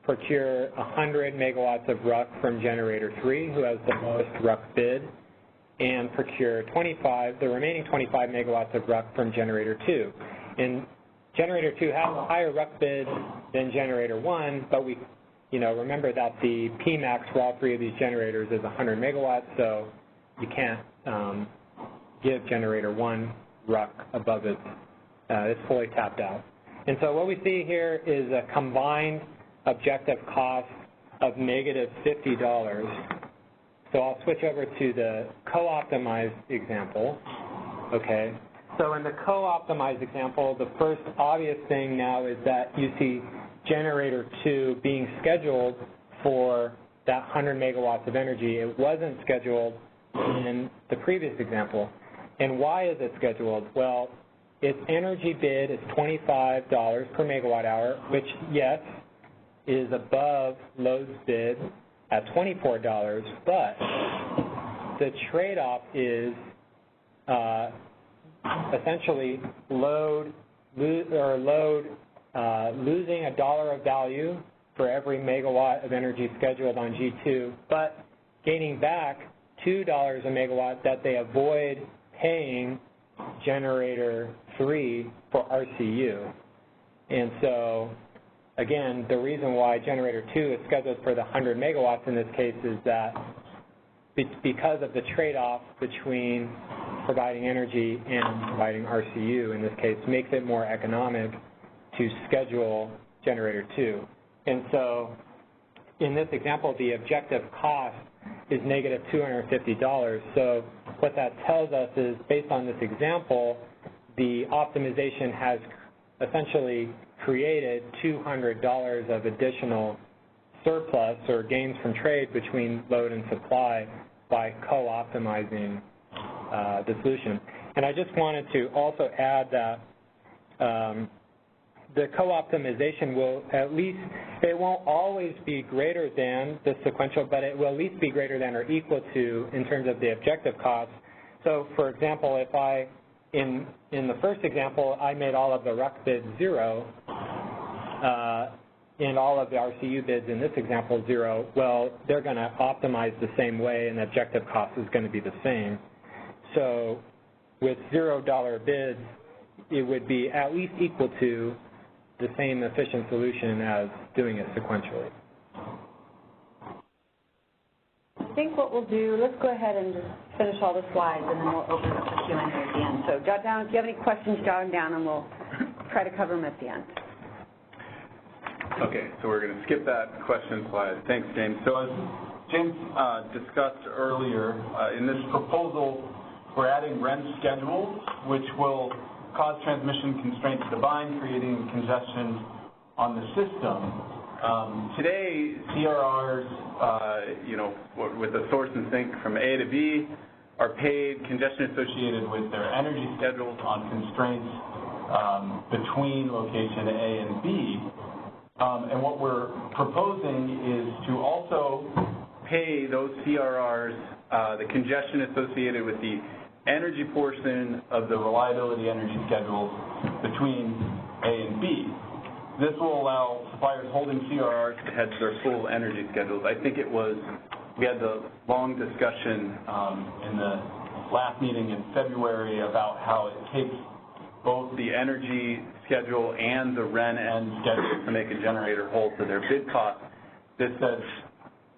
procure 100 megawatts of RUC from generator 3, who has the lowest RUC bid, and procure the remaining 25 megawatts of RUC from generator 2. And generator 2 has a higher RUC bid than generator 1, but we, remember that the Pmax for all three of these generators is 100 megawatts, so you can't give generator 1 RUC above it. It's fully tapped out. And so what we see here is a combined objective cost of negative $50. So I'll switch over to the co-optimized example. Okay. So in the co-optimized example, the first obvious thing now is that you see generator 2 being scheduled for that 100 megawatts of energy. It wasn't scheduled in the previous example. And why is it scheduled? Well, its energy bid is $25 per megawatt hour, which, yes, is above load's bid at $24, but the trade-off is essentially losing $1 of value for every megawatt of energy scheduled on G2, but gaining back $2 a megawatt that they avoid paying generator 3 for RCU. And so, again, the reason why generator 2 is scheduled for the 100 megawatts in this case is that because of the trade-off between providing energy and providing RCU, in this case, makes it more economic to schedule generator 2. And so in this example, the objective cost is negative $250. So what that tells us is, based on this example, the optimization has essentially created $200 of additional surplus or gains from trade between load and supply by co-optimizing the solution. And I just wanted to also add that the co-optimization will it won't always be greater than the sequential, but it will at least be greater than or equal to in terms of the objective cost. So, for example, if in the first example, I made all of the RUC bids 0, and all of the RCU bids in this example 0, well, they're going to optimize the same way, and the objective cost is going to be the same. So with $0 bids, it would be at least equal to the same efficient solution as doing it sequentially. I think what we'll do, let's go ahead and just finish all the slides, and then we'll open up the Q&A at the end. So jot down, if you have any questions, jot them down, and we'll try to cover them at the end. Okay, so we're going to skip that question slide. Thanks, James. So as James discussed earlier, in this proposal, we're adding REN schedules, which will cause transmission constraints to bind, creating congestion on the system. Today, CRRs, with a source and sink from A to B, are paid congestion associated with their energy schedules on constraints between location A and B. And what we're proposing is to also pay those CRRs the congestion associated with the energy portion of the reliability energy schedules between A and B. This will allow suppliers holding CRRs to hedge their full energy schedules. I think we had the long discussion in the last meeting in February about how it takes both the energy schedule and the REN-N schedule to make a generator whole to their bid cost. This says,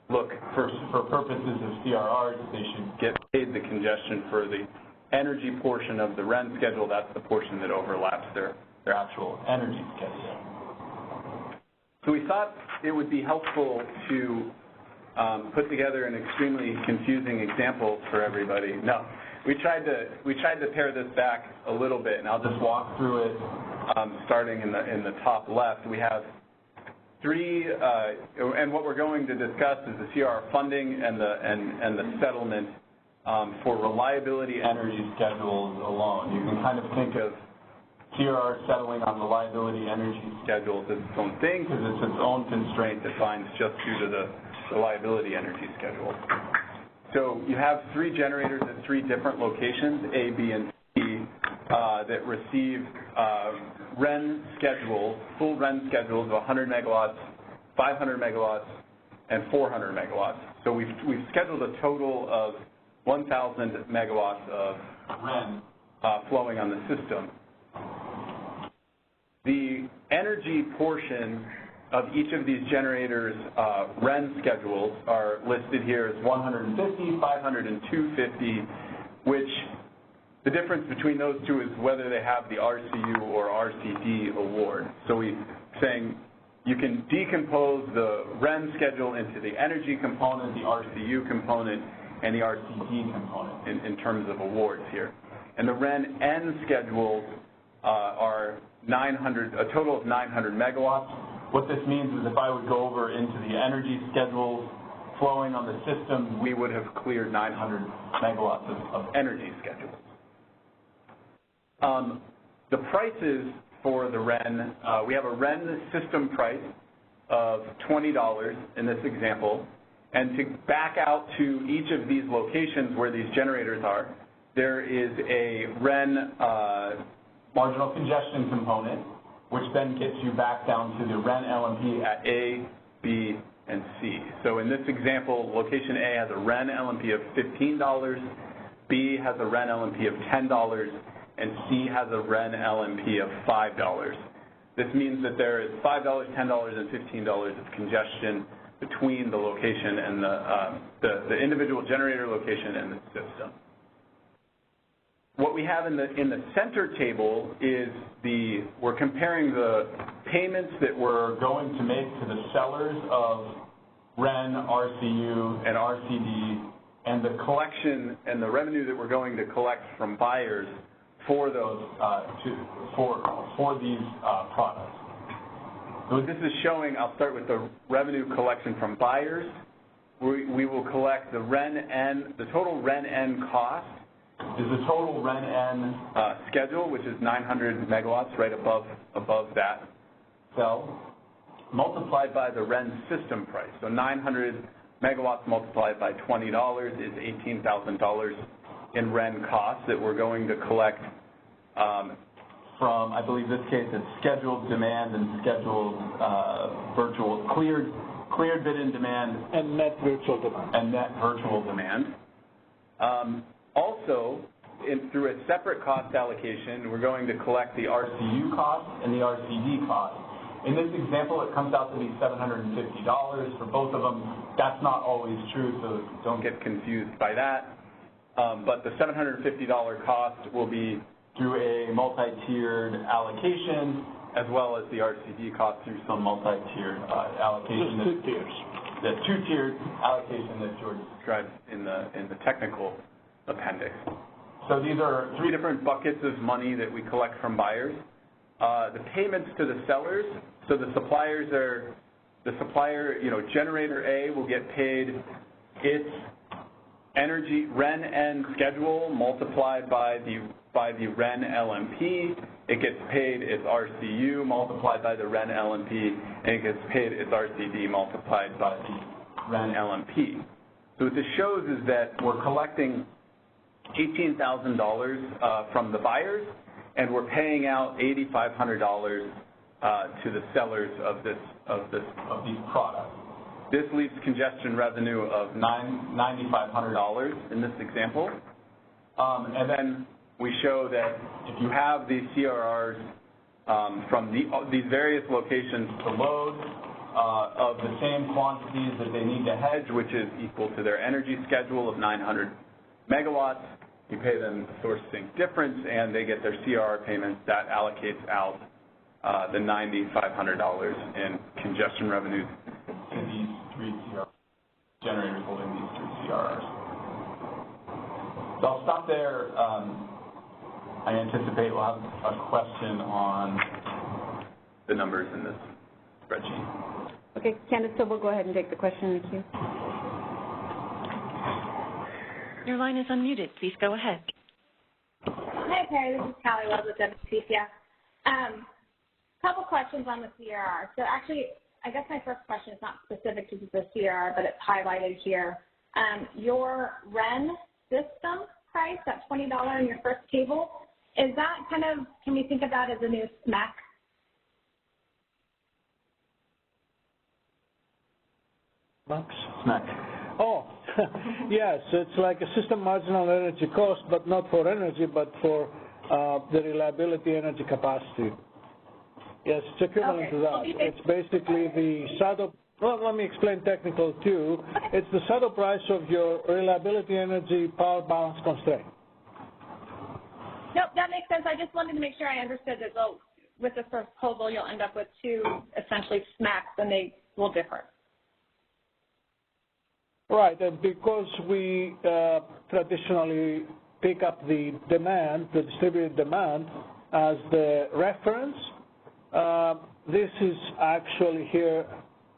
look, for purposes of CRRs, they should get paid the congestion for the energy portion of the REN schedule. That's the portion that overlaps their actual energy schedule. So we thought it would be helpful to put together an extremely confusing example for everybody. No, we tried to pare this back a little bit, and I'll just walk through it starting in the top left. We have three, and what we're going to discuss is the CRR funding and the settlement for reliability energy schedules alone. You can kind of think of CRR settling on reliability energy schedules as its own thing, because it's its own constraint that binds just due to the reliability energy schedule. So you have 3 generators at 3 different locations, A, B, and C, that receive REN schedules, full REN schedules of 100 megawatts, 500 megawatts, and 400 megawatts. So we've scheduled a total of 1,000 megawatts of REN flowing on the system. The energy portion of each of these generators' REN schedules are listed here as 150, 500, and 250, which the difference between those two is whether they have the RCU or RCD award. So we're saying you can decompose the REN schedule into the energy component, the RCU component, and the RCD component in terms of awards here. And the REN N schedules are a total of 900 megawatts. What this means is if I would go over into the energy schedules flowing on the system, we would have cleared 900 megawatts of energy schedules. The prices for the REN, we have a REN system price of $20 in this example. And to back out to each of these locations where these generators are, there is a REN marginal congestion component, which then gets you back down to the REN LMP at A, B, and C. So in this example, location A has a REN LMP of $15, B has a REN LMP of $10, and C has a REN LMP of $5. This means that there is $5, $10, and $15 of congestion between the location and the individual generator location and the system. What we have in the center table is we're comparing the payments that we're going to make to the sellers of REN, RCU, and RCD, and the collection and the revenue that we're going to collect from buyers for those for these products. So what this is showing, I'll start with the revenue collection from buyers. We will collect the the total REN N cost is the total REN N schedule, which is 900 megawatts right above that cell, multiplied by the REN system price. So 900 megawatts multiplied by $20 is $18,000 in REN costs that we're going to collect from, I believe this case, it's scheduled demand and scheduled cleared bid-in demand. And net virtual demand. And net virtual demand. Also, through a separate cost allocation, we're going to collect the RCU cost and the RCD cost. In this example, it comes out to be $750 for both of them. That's not always true, so don't get confused by that. But the $750 cost will be through a multi-tiered allocation, as well as the RCD cost through some multi-tiered allocation. Just 2 tiers. The 2-tiered allocation that George described in the technical appendix. So these are 3 different buckets of money that we collect from buyers. The payments to the sellers, so the supplier, generator A will get paid its energy REN N schedule multiplied by the REN LMP. It gets paid its RCU multiplied by the REN LMP, and it gets paid its RCD multiplied by the REN LMP. So what this shows is that we're collecting $18,000 from the buyers, and we're paying out $8,500 to the sellers of these products. This leaves congestion revenue of $9,500 in this example. And then we show that if you have these CRRs from these various locations to load of the same quantities that they need to hedge, which is equal to their energy schedule of 900 megawatts, you pay them the sourcing difference, and they get their CRR payments. That allocates out the $9,500 in congestion revenues to these 3 CRRs, generators holding these 3 CRRs. So I'll stop there. I anticipate we'll have a question on the numbers in this spreadsheet. Okay, Candace, so we'll go ahead and take the question in the queue. Your line is unmuted. Please go ahead. Hi, Perry. This is Callie Wells with WCCF. Couple questions on the CRR. So actually, I guess my first question is not specific to the CRR, but it's highlighted here. Your REN system price, that $20 in your first table, is that kind of, can we think of that as a new SMEC? SMEC. Oh, yes, it's like a system marginal energy cost, but not for energy, but for the reliability energy capacity. Yes, it's equivalent to that. It's basically the shadow, well, let me explain technical too. It's the shadow price of your reliability energy power balance constraint. Nope, that makes sense. I just wanted to make sure I understood that with the proposal, you'll end up with two essentially SMECs, and they will differ. Right, and because we traditionally pick up the demand, the distributed demand, as the reference, this is actually here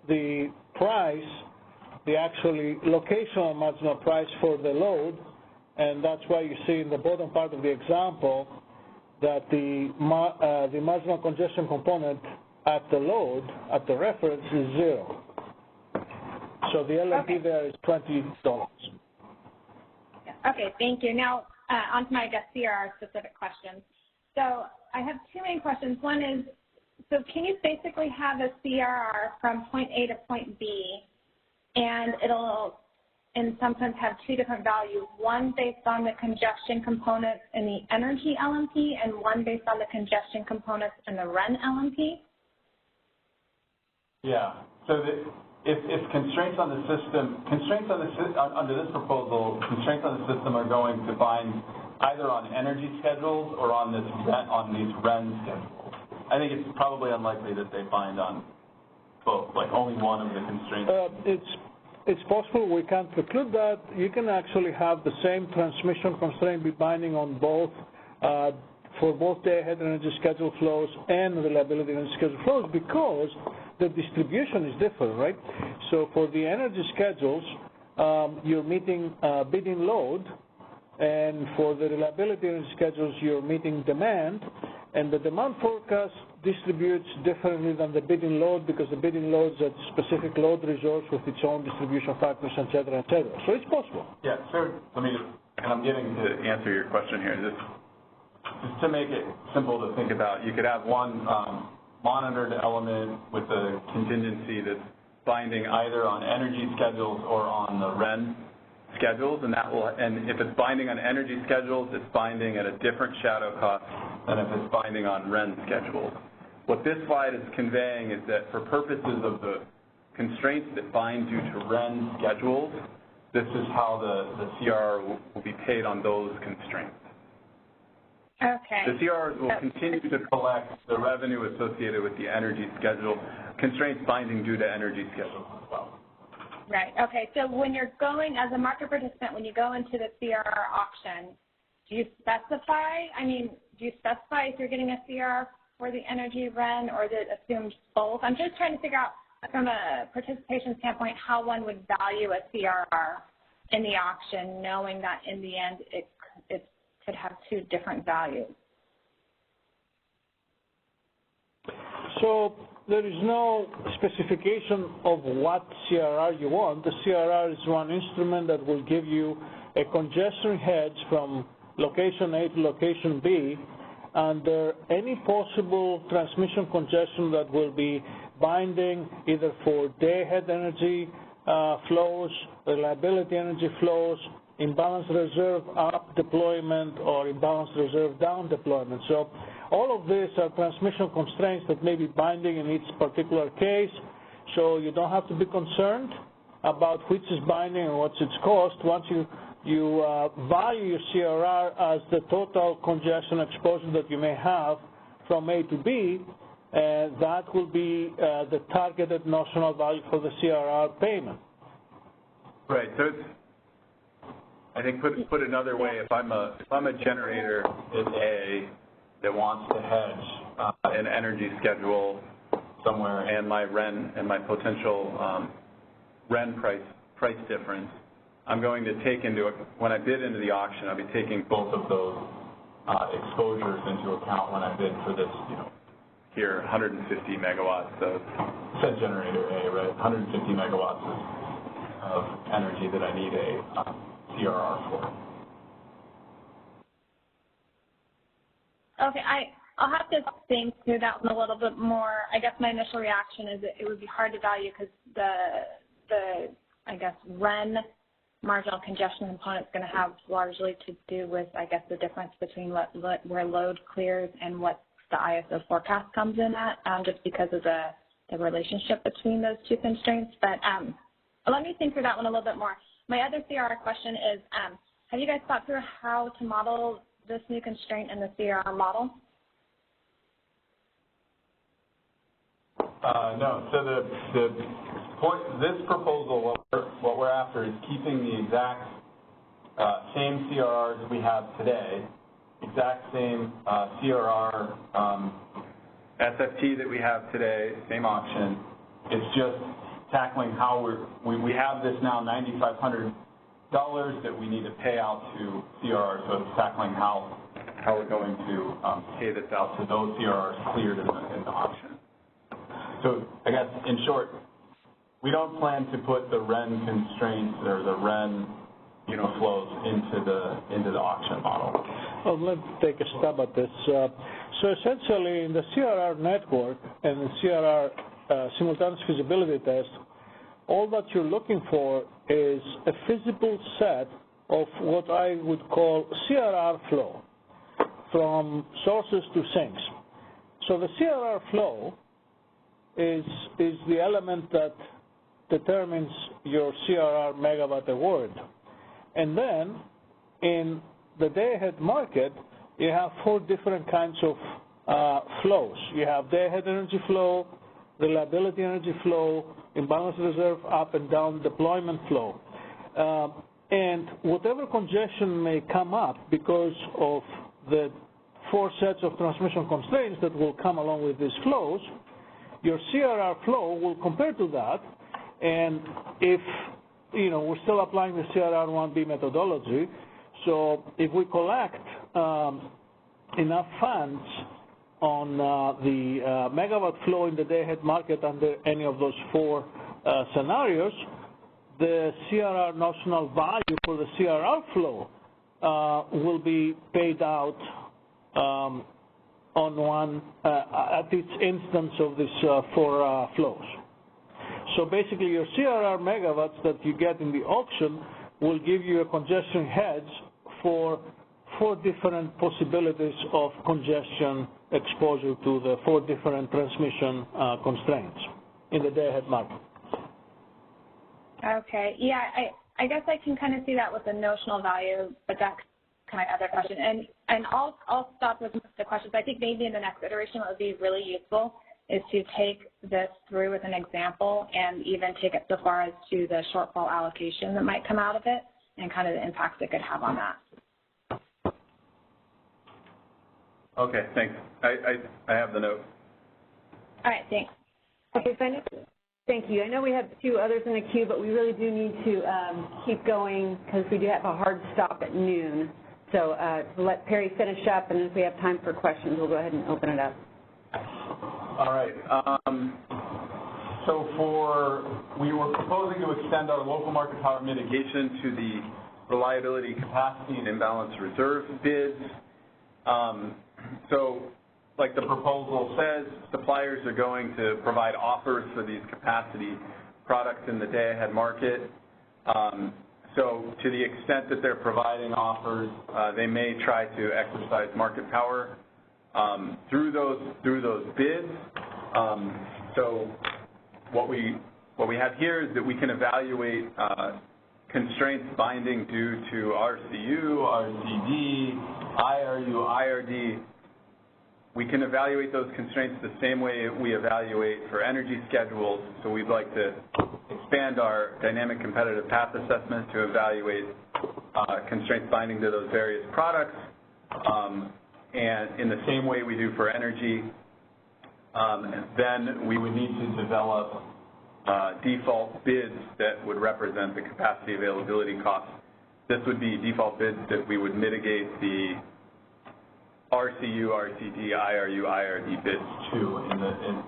the price, the actually locational marginal price for the load, and that's why you see in the bottom part of the example that the marginal congestion component at the load, at the reference, is 0. So the LMP there is $20. Okay, thank you. Now, on to my, I guess, CRR-specific questions. So I have two main questions. One is, so can you basically have a CRR from point A to point B, and it'll, and sometimes have two different values, one based on the congestion components in the energy LMP, and one based on the congestion components in the REN LMP? Yeah. So if constraints on the system, under this proposal, constraints on the system are going to bind either on energy schedules or on these REN schedules. I think it's probably unlikely that they bind on both, like only one of the constraints. It's possible. We can't preclude that. You can actually have the same transmission constraint be binding on both, for both day-ahead energy schedule flows and reliability energy schedule flows, because the distribution is different, right? So for the energy schedules, you're meeting bidding load, and for the reliability energy schedules, you're meeting demand, and the demand forecast distributes differently than the bidding load, because the bidding load is a specific load resource with its own distribution factors, et cetera, et cetera. So it's possible. Yeah, so let me, and I'm getting to answer your question here. Just to make it simple to think about, you could have one monitored element with a contingency that's binding either on energy schedules or on the REN schedules, and if it's binding on energy schedules, it's binding at a different shadow cost than if it's binding on REN schedules. What this slide is conveying is that for purposes of the constraints that bind you to REN schedules, this is how the CRR will be paid on those constraints. Okay. The CRRs will continue to collect the revenue associated with the energy schedule, constraints binding due to energy schedules as well. Right. Okay. So when you're going, as a market participant, when you go into the CRR auction, do you specify, do you specify if you're getting a CRR for the energy REN, or is it assumed both? I'm just trying to figure out, from a participation standpoint, how one would value a CRR in the auction, knowing that in the end it could have two different values. So there is no specification of what CRR you want. The CRR is one instrument that will give you a congestion hedge from location A to location B under any possible transmission congestion that will be binding either for day-ahead energy flows, reliability energy flows, imbalance reserve up deployment, or imbalance reserve down deployment. So all of these are transmission constraints that may be binding in each particular case, so you don't have to be concerned about which is binding and what's its cost. Once you value your CRR as the total congestion exposure that you may have from A to B, that will be the targeted notional value for the CRR payment. Right. So it's, I think put another way, if I'm a generator at A that wants to hedge an energy schedule somewhere and my REN and my potential REN price difference, I'm going to take when I bid into the auction, I'll be taking both of those exposures into account when I bid for this, here 150 megawatts of, said generator A, right? 150 megawatts of energy that I need a CRR for. Okay, I'll have to think through that one a little bit more. I guess my initial reaction is that it would be hard to value because the I guess, REN marginal congestion component is going to have largely to do with, I guess, the difference between where load clears and what the ISO forecast comes in at, just because of the relationship between those two constraints. But let me think through that one a little bit more. My other CRR question is, have you guys thought through how to model this new constraint in the CRR model? No. So the point, this proposal, what we're after is keeping the exact same CRRs we have today, exact same CRR SFT that we have today, same option. It's just tackling how we have this now $9,500 that we need to pay out to CRR, so it's tackling how we're going to pay this out to those CRRs cleared in the auction. So I guess in short, we don't plan to put the REN constraints or the REN flows into the auction model. Well, let's take a stab at this. So essentially, in the CRR network and the CRR simultaneous feasibility test, all that you're looking for is a feasible set of what I would call CRR flow from sources to sinks. So the CRR flow is the element that determines your CRR megawatt award. And then in the day-ahead market, you have 4 different kinds of flows. You have day-ahead energy flow, reliability energy flow, imbalance reserve up and down deployment flow. And whatever congestion may come up because of the 4 sets of transmission constraints that will come along with these flows, your CRR flow will compare to that, and if, we're still applying the CRR1B methodology, so if we collect enough funds on the megawatt flow in the day-ahead market under any of those 4 scenarios, the CRR notional value for the CRR flow will be paid out on one at each instance of these 4 flows. So basically, your CRR megawatts that you get in the auction will give you a congestion hedge for 4 different possibilities of congestion exposure to the 4 different transmission constraints in the day-ahead market. Okay. Yeah, I guess I can kind of see that with the notional value, but that's my other question. And I'll stop with the questions. I think maybe in the next iteration what would be really useful is to take this through with an example and even take it so far as to the shortfall allocation that might come out of it and kind of the impacts it could have on that. Okay, thanks. I have the note. All right, thanks. Okay, thank you. I know we have 2 others in the queue, but we really do need to keep going because we do have a hard stop at noon. So to let Perry finish up, and if we have time for questions, we'll go ahead and open it up. All right. We were proposing to extend our local market power mitigation to the reliability, capacity, and imbalance reserve bids. So like the proposal says, suppliers are going to provide offers for these capacity products in the day-ahead market. So to the extent that they're providing offers, they may try to exercise market power through those bids. So what we have here is that we can evaluate constraints binding due to RCU, RCD, IRU, IRD. We can evaluate those constraints the same way we evaluate for energy schedules. So we'd like to expand our dynamic competitive path assessment to evaluate constraints binding to those various products. And in the same way we do for energy, then we would need to develop default bids that would represent the capacity availability costs. This would be default bids that we would mitigate the RCU, RCD, IRU, IRD bids too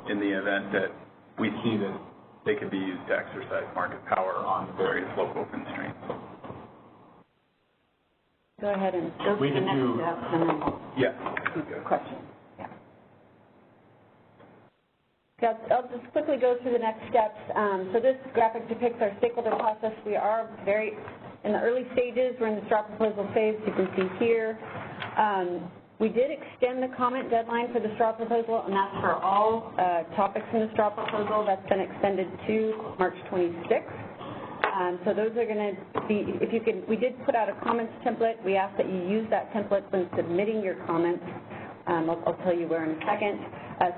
in the event that we see that they could be used to exercise market power on various local constraints. Go ahead and go to the next step and then we'll question. Yeah, I'll just quickly go through the next steps. So this graphic depicts our stakeholder process. We are very in the early stages. We're in the straw proposal phase, you can see here. We did extend the comment deadline for the straw proposal, and that's for all topics in the straw proposal. That's been extended to March 26th. So those are going to be, if you can, we did put out a comments template. We ask that you use that template when submitting your comments. I'll tell you where in a second.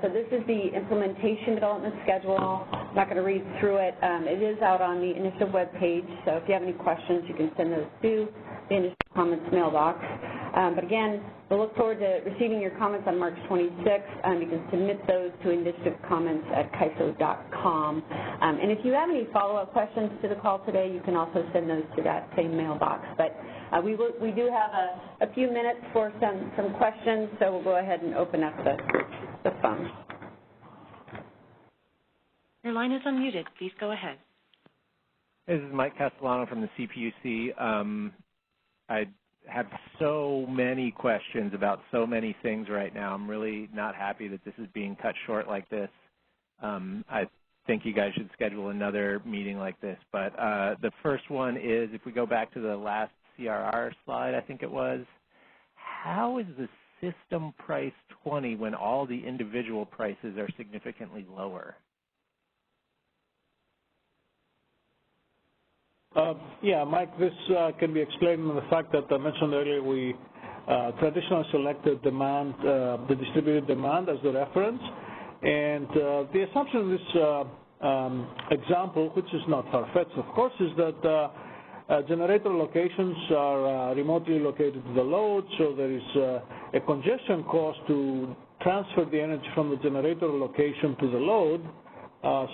So this is the implementation development schedule. I'm not going to read through it. It is out on the initiative web page, so if you have any questions, you can send those to the initiative comments mailbox. But again, we'll look forward to receiving your comments on March 26th. You can submit those to initiativecomments@CAISO.com. And if you have any follow-up questions to the call today, you can also send those to that same mailbox. But we do have a few minutes for some questions, so we'll go ahead and open up the phone. Your line is unmuted. Please go ahead. This is Mike Castellano from the CPUC. I have so many questions about so many things right now. I'm really not happy that this is being cut short like this. I think you guys should schedule another meeting like this. But the first one is, if we go back to the last CRR slide, I think it was, how is the system price 20 when all the individual prices are significantly lower? Yeah, Mike, this can be explained by the fact that I mentioned earlier we traditionally selected demand, the distributed demand as the reference. And the assumption in this example, which is not far-fetched, of course, is that generator locations are remotely located to the load, so there is a congestion cost to transfer the energy from the generator location to the load.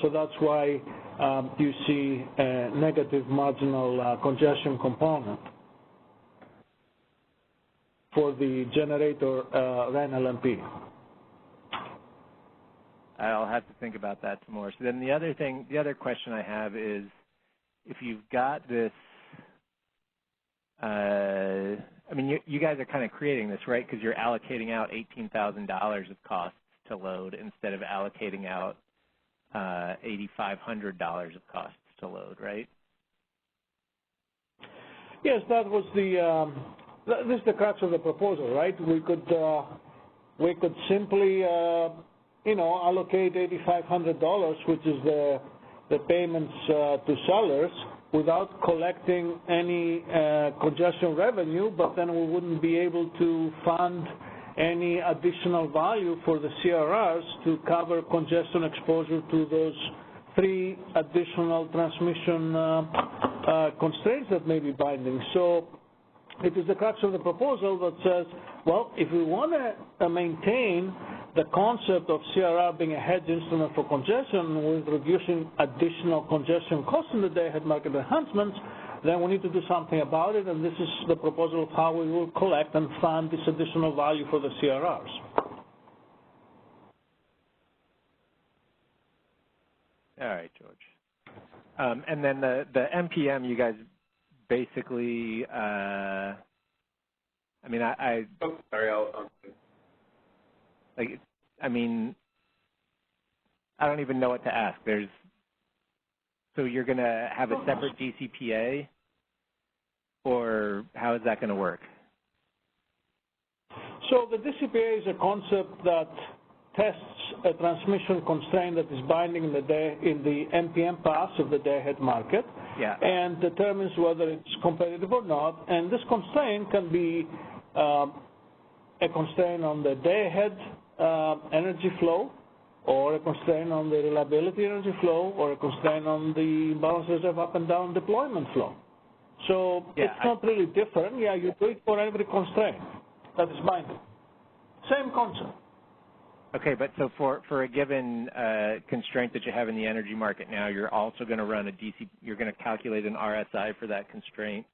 So that's why you see a negative marginal congestion component for the generator REN LMP. I'll have to think about that some more. So then the other question I have is, if you've got this, I mean, you guys are kind of creating this, right? Because you're allocating out $18,000 of costs to load instead of allocating out $8,500 of costs to load, right? Yes, that was this is the crux of the proposal, right? We could simply, allocate $8,500, which is the payments to sellers, without collecting any congestion revenue, but then we wouldn't be able to fund any additional value for the CRRs to cover congestion exposure to those 3 additional transmission constraints that may be binding. So it is the crux of the proposal that says, well, if we want to maintain the concept of CRR being a hedge instrument for congestion with reducing additional congestion costs in the day-ahead market enhancements, then we need to do something about it, and this is the proposal of how we will collect and fund this additional value for the CRRs. All right, George. And then the MPM, you guys basically, I mean, Oh, sorry, I mean, I don't even know what to ask. So you're going to have a separate DCPA, or how is that going to work? So the DCPA is a concept that tests a transmission constraint that is binding in the MPM pass of the day-ahead market, and determines whether it's competitive or not. And this constraint can be a constraint on the day-ahead energy flow, or a constraint on the reliability energy flow, or a constraint on the balance reserve up and down deployment flow. So it's not really different. Yeah, you do it for every constraint that is binding. Same concept. Okay, but so for a given constraint that you have in the energy market now, you're also going to run you're going to calculate an RSI for that constraint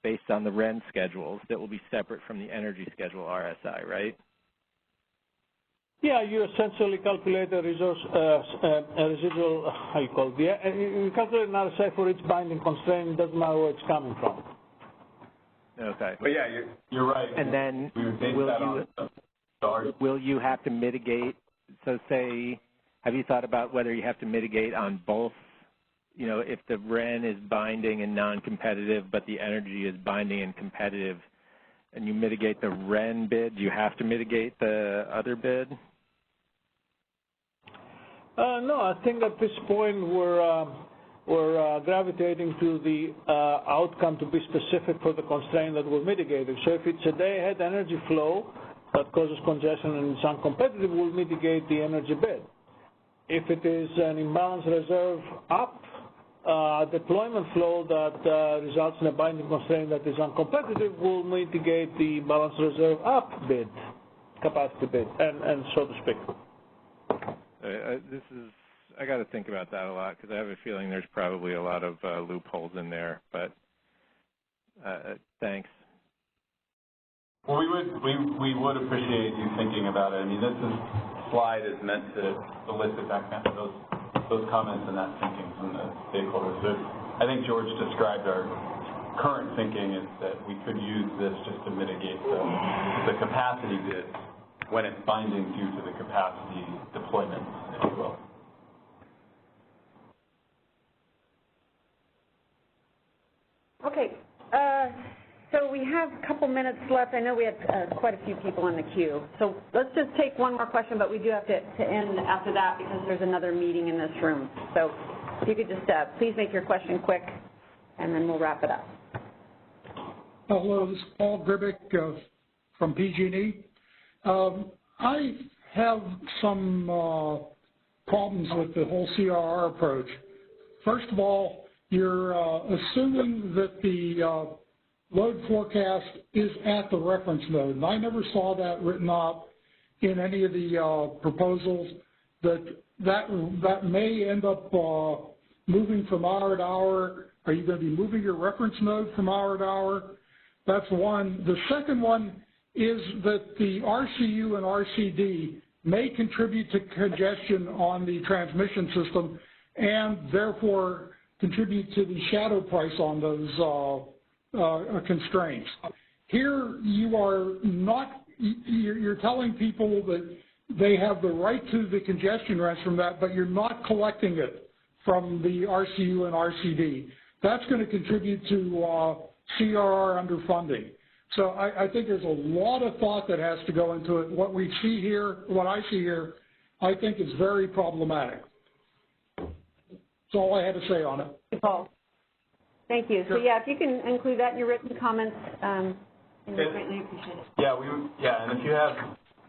based on the REN schedules that will be separate from the energy schedule RSI, right? Yeah, you essentially calculate a resource, a residual, how you call it, you calculate an RSI for each binding constraint, it doesn't matter where it's coming from. Okay. But yeah, you're right. And then will you have to mitigate, so say, have you thought about whether you have to mitigate on both, you know, if the REN is binding and non-competitive, but the energy is binding and competitive, and you mitigate the REN bid, do you have to mitigate the other bid? No, I think at this point we're gravitating to the outcome to be specific for the constraint that we're mitigating. So if it's a day-ahead energy flow that causes congestion and it's uncompetitive, we'll mitigate the energy bid. If it is an imbalance reserve up deployment flow that results in a binding constraint that is uncompetitive, we'll mitigate the balance reserve up bid, capacity bid, and so to speak. I got to think about that a lot because I have a feeling there's probably a lot of loopholes in there, but thanks. Well, we would appreciate you thinking about it. I mean, this slide is meant to elicit that kind of those comments and that thinking from the stakeholders. So I think George described our current thinking is that we could use this just to mitigate the capacity bid when it's binding due to the capacity deployment, if you will. Okay, so we have a couple minutes left. I know we have quite a few people in the queue. So let's just take one more question, but we do have to end after that because there's another meeting in this room. So if you could just please make your question quick, and then we'll wrap it up. Hello, this is Paul Gribbick from PG&E. I have some problems with the whole CRR approach. First of all, you're assuming that the load forecast is at the reference node, and I never saw that written up in any of the proposals. That may end up moving from hour to hour. Are you going to be moving your reference node from hour to hour? That's one. The second one is that the RCU and RCD may contribute to congestion on the transmission system and therefore contribute to the shadow price on those constraints. Here you are not, you're telling people that they have the right to the congestion rents from that, but you're not collecting it from the RCU and RCD. That's going to contribute to CRR underfunding. So I think there's a lot of thought that has to go into it. What we see here, what I see here, I think is very problematic. That's all I had to say on it. Paul. Thank you. Sure. So yeah, if you can include that in your written comments, and we greatly appreciate it. Yeah, and if you have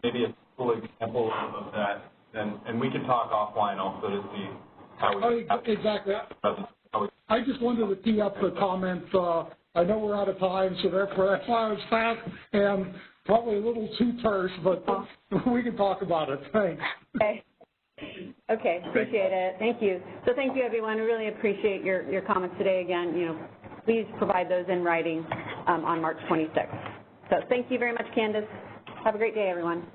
maybe a full example of that, then and we can talk offline also to see how we. Exactly. I just wanted to tee up the comment. I know we're out of time, so therefore that's why I was fast and probably a little too terse, but we can talk about it. Thanks. Okay, appreciate it. Thank you. So thank you, everyone. We really appreciate your comments today. Again, please provide those in writing on March 26th. So thank you very much, Candace. Have a great day, everyone.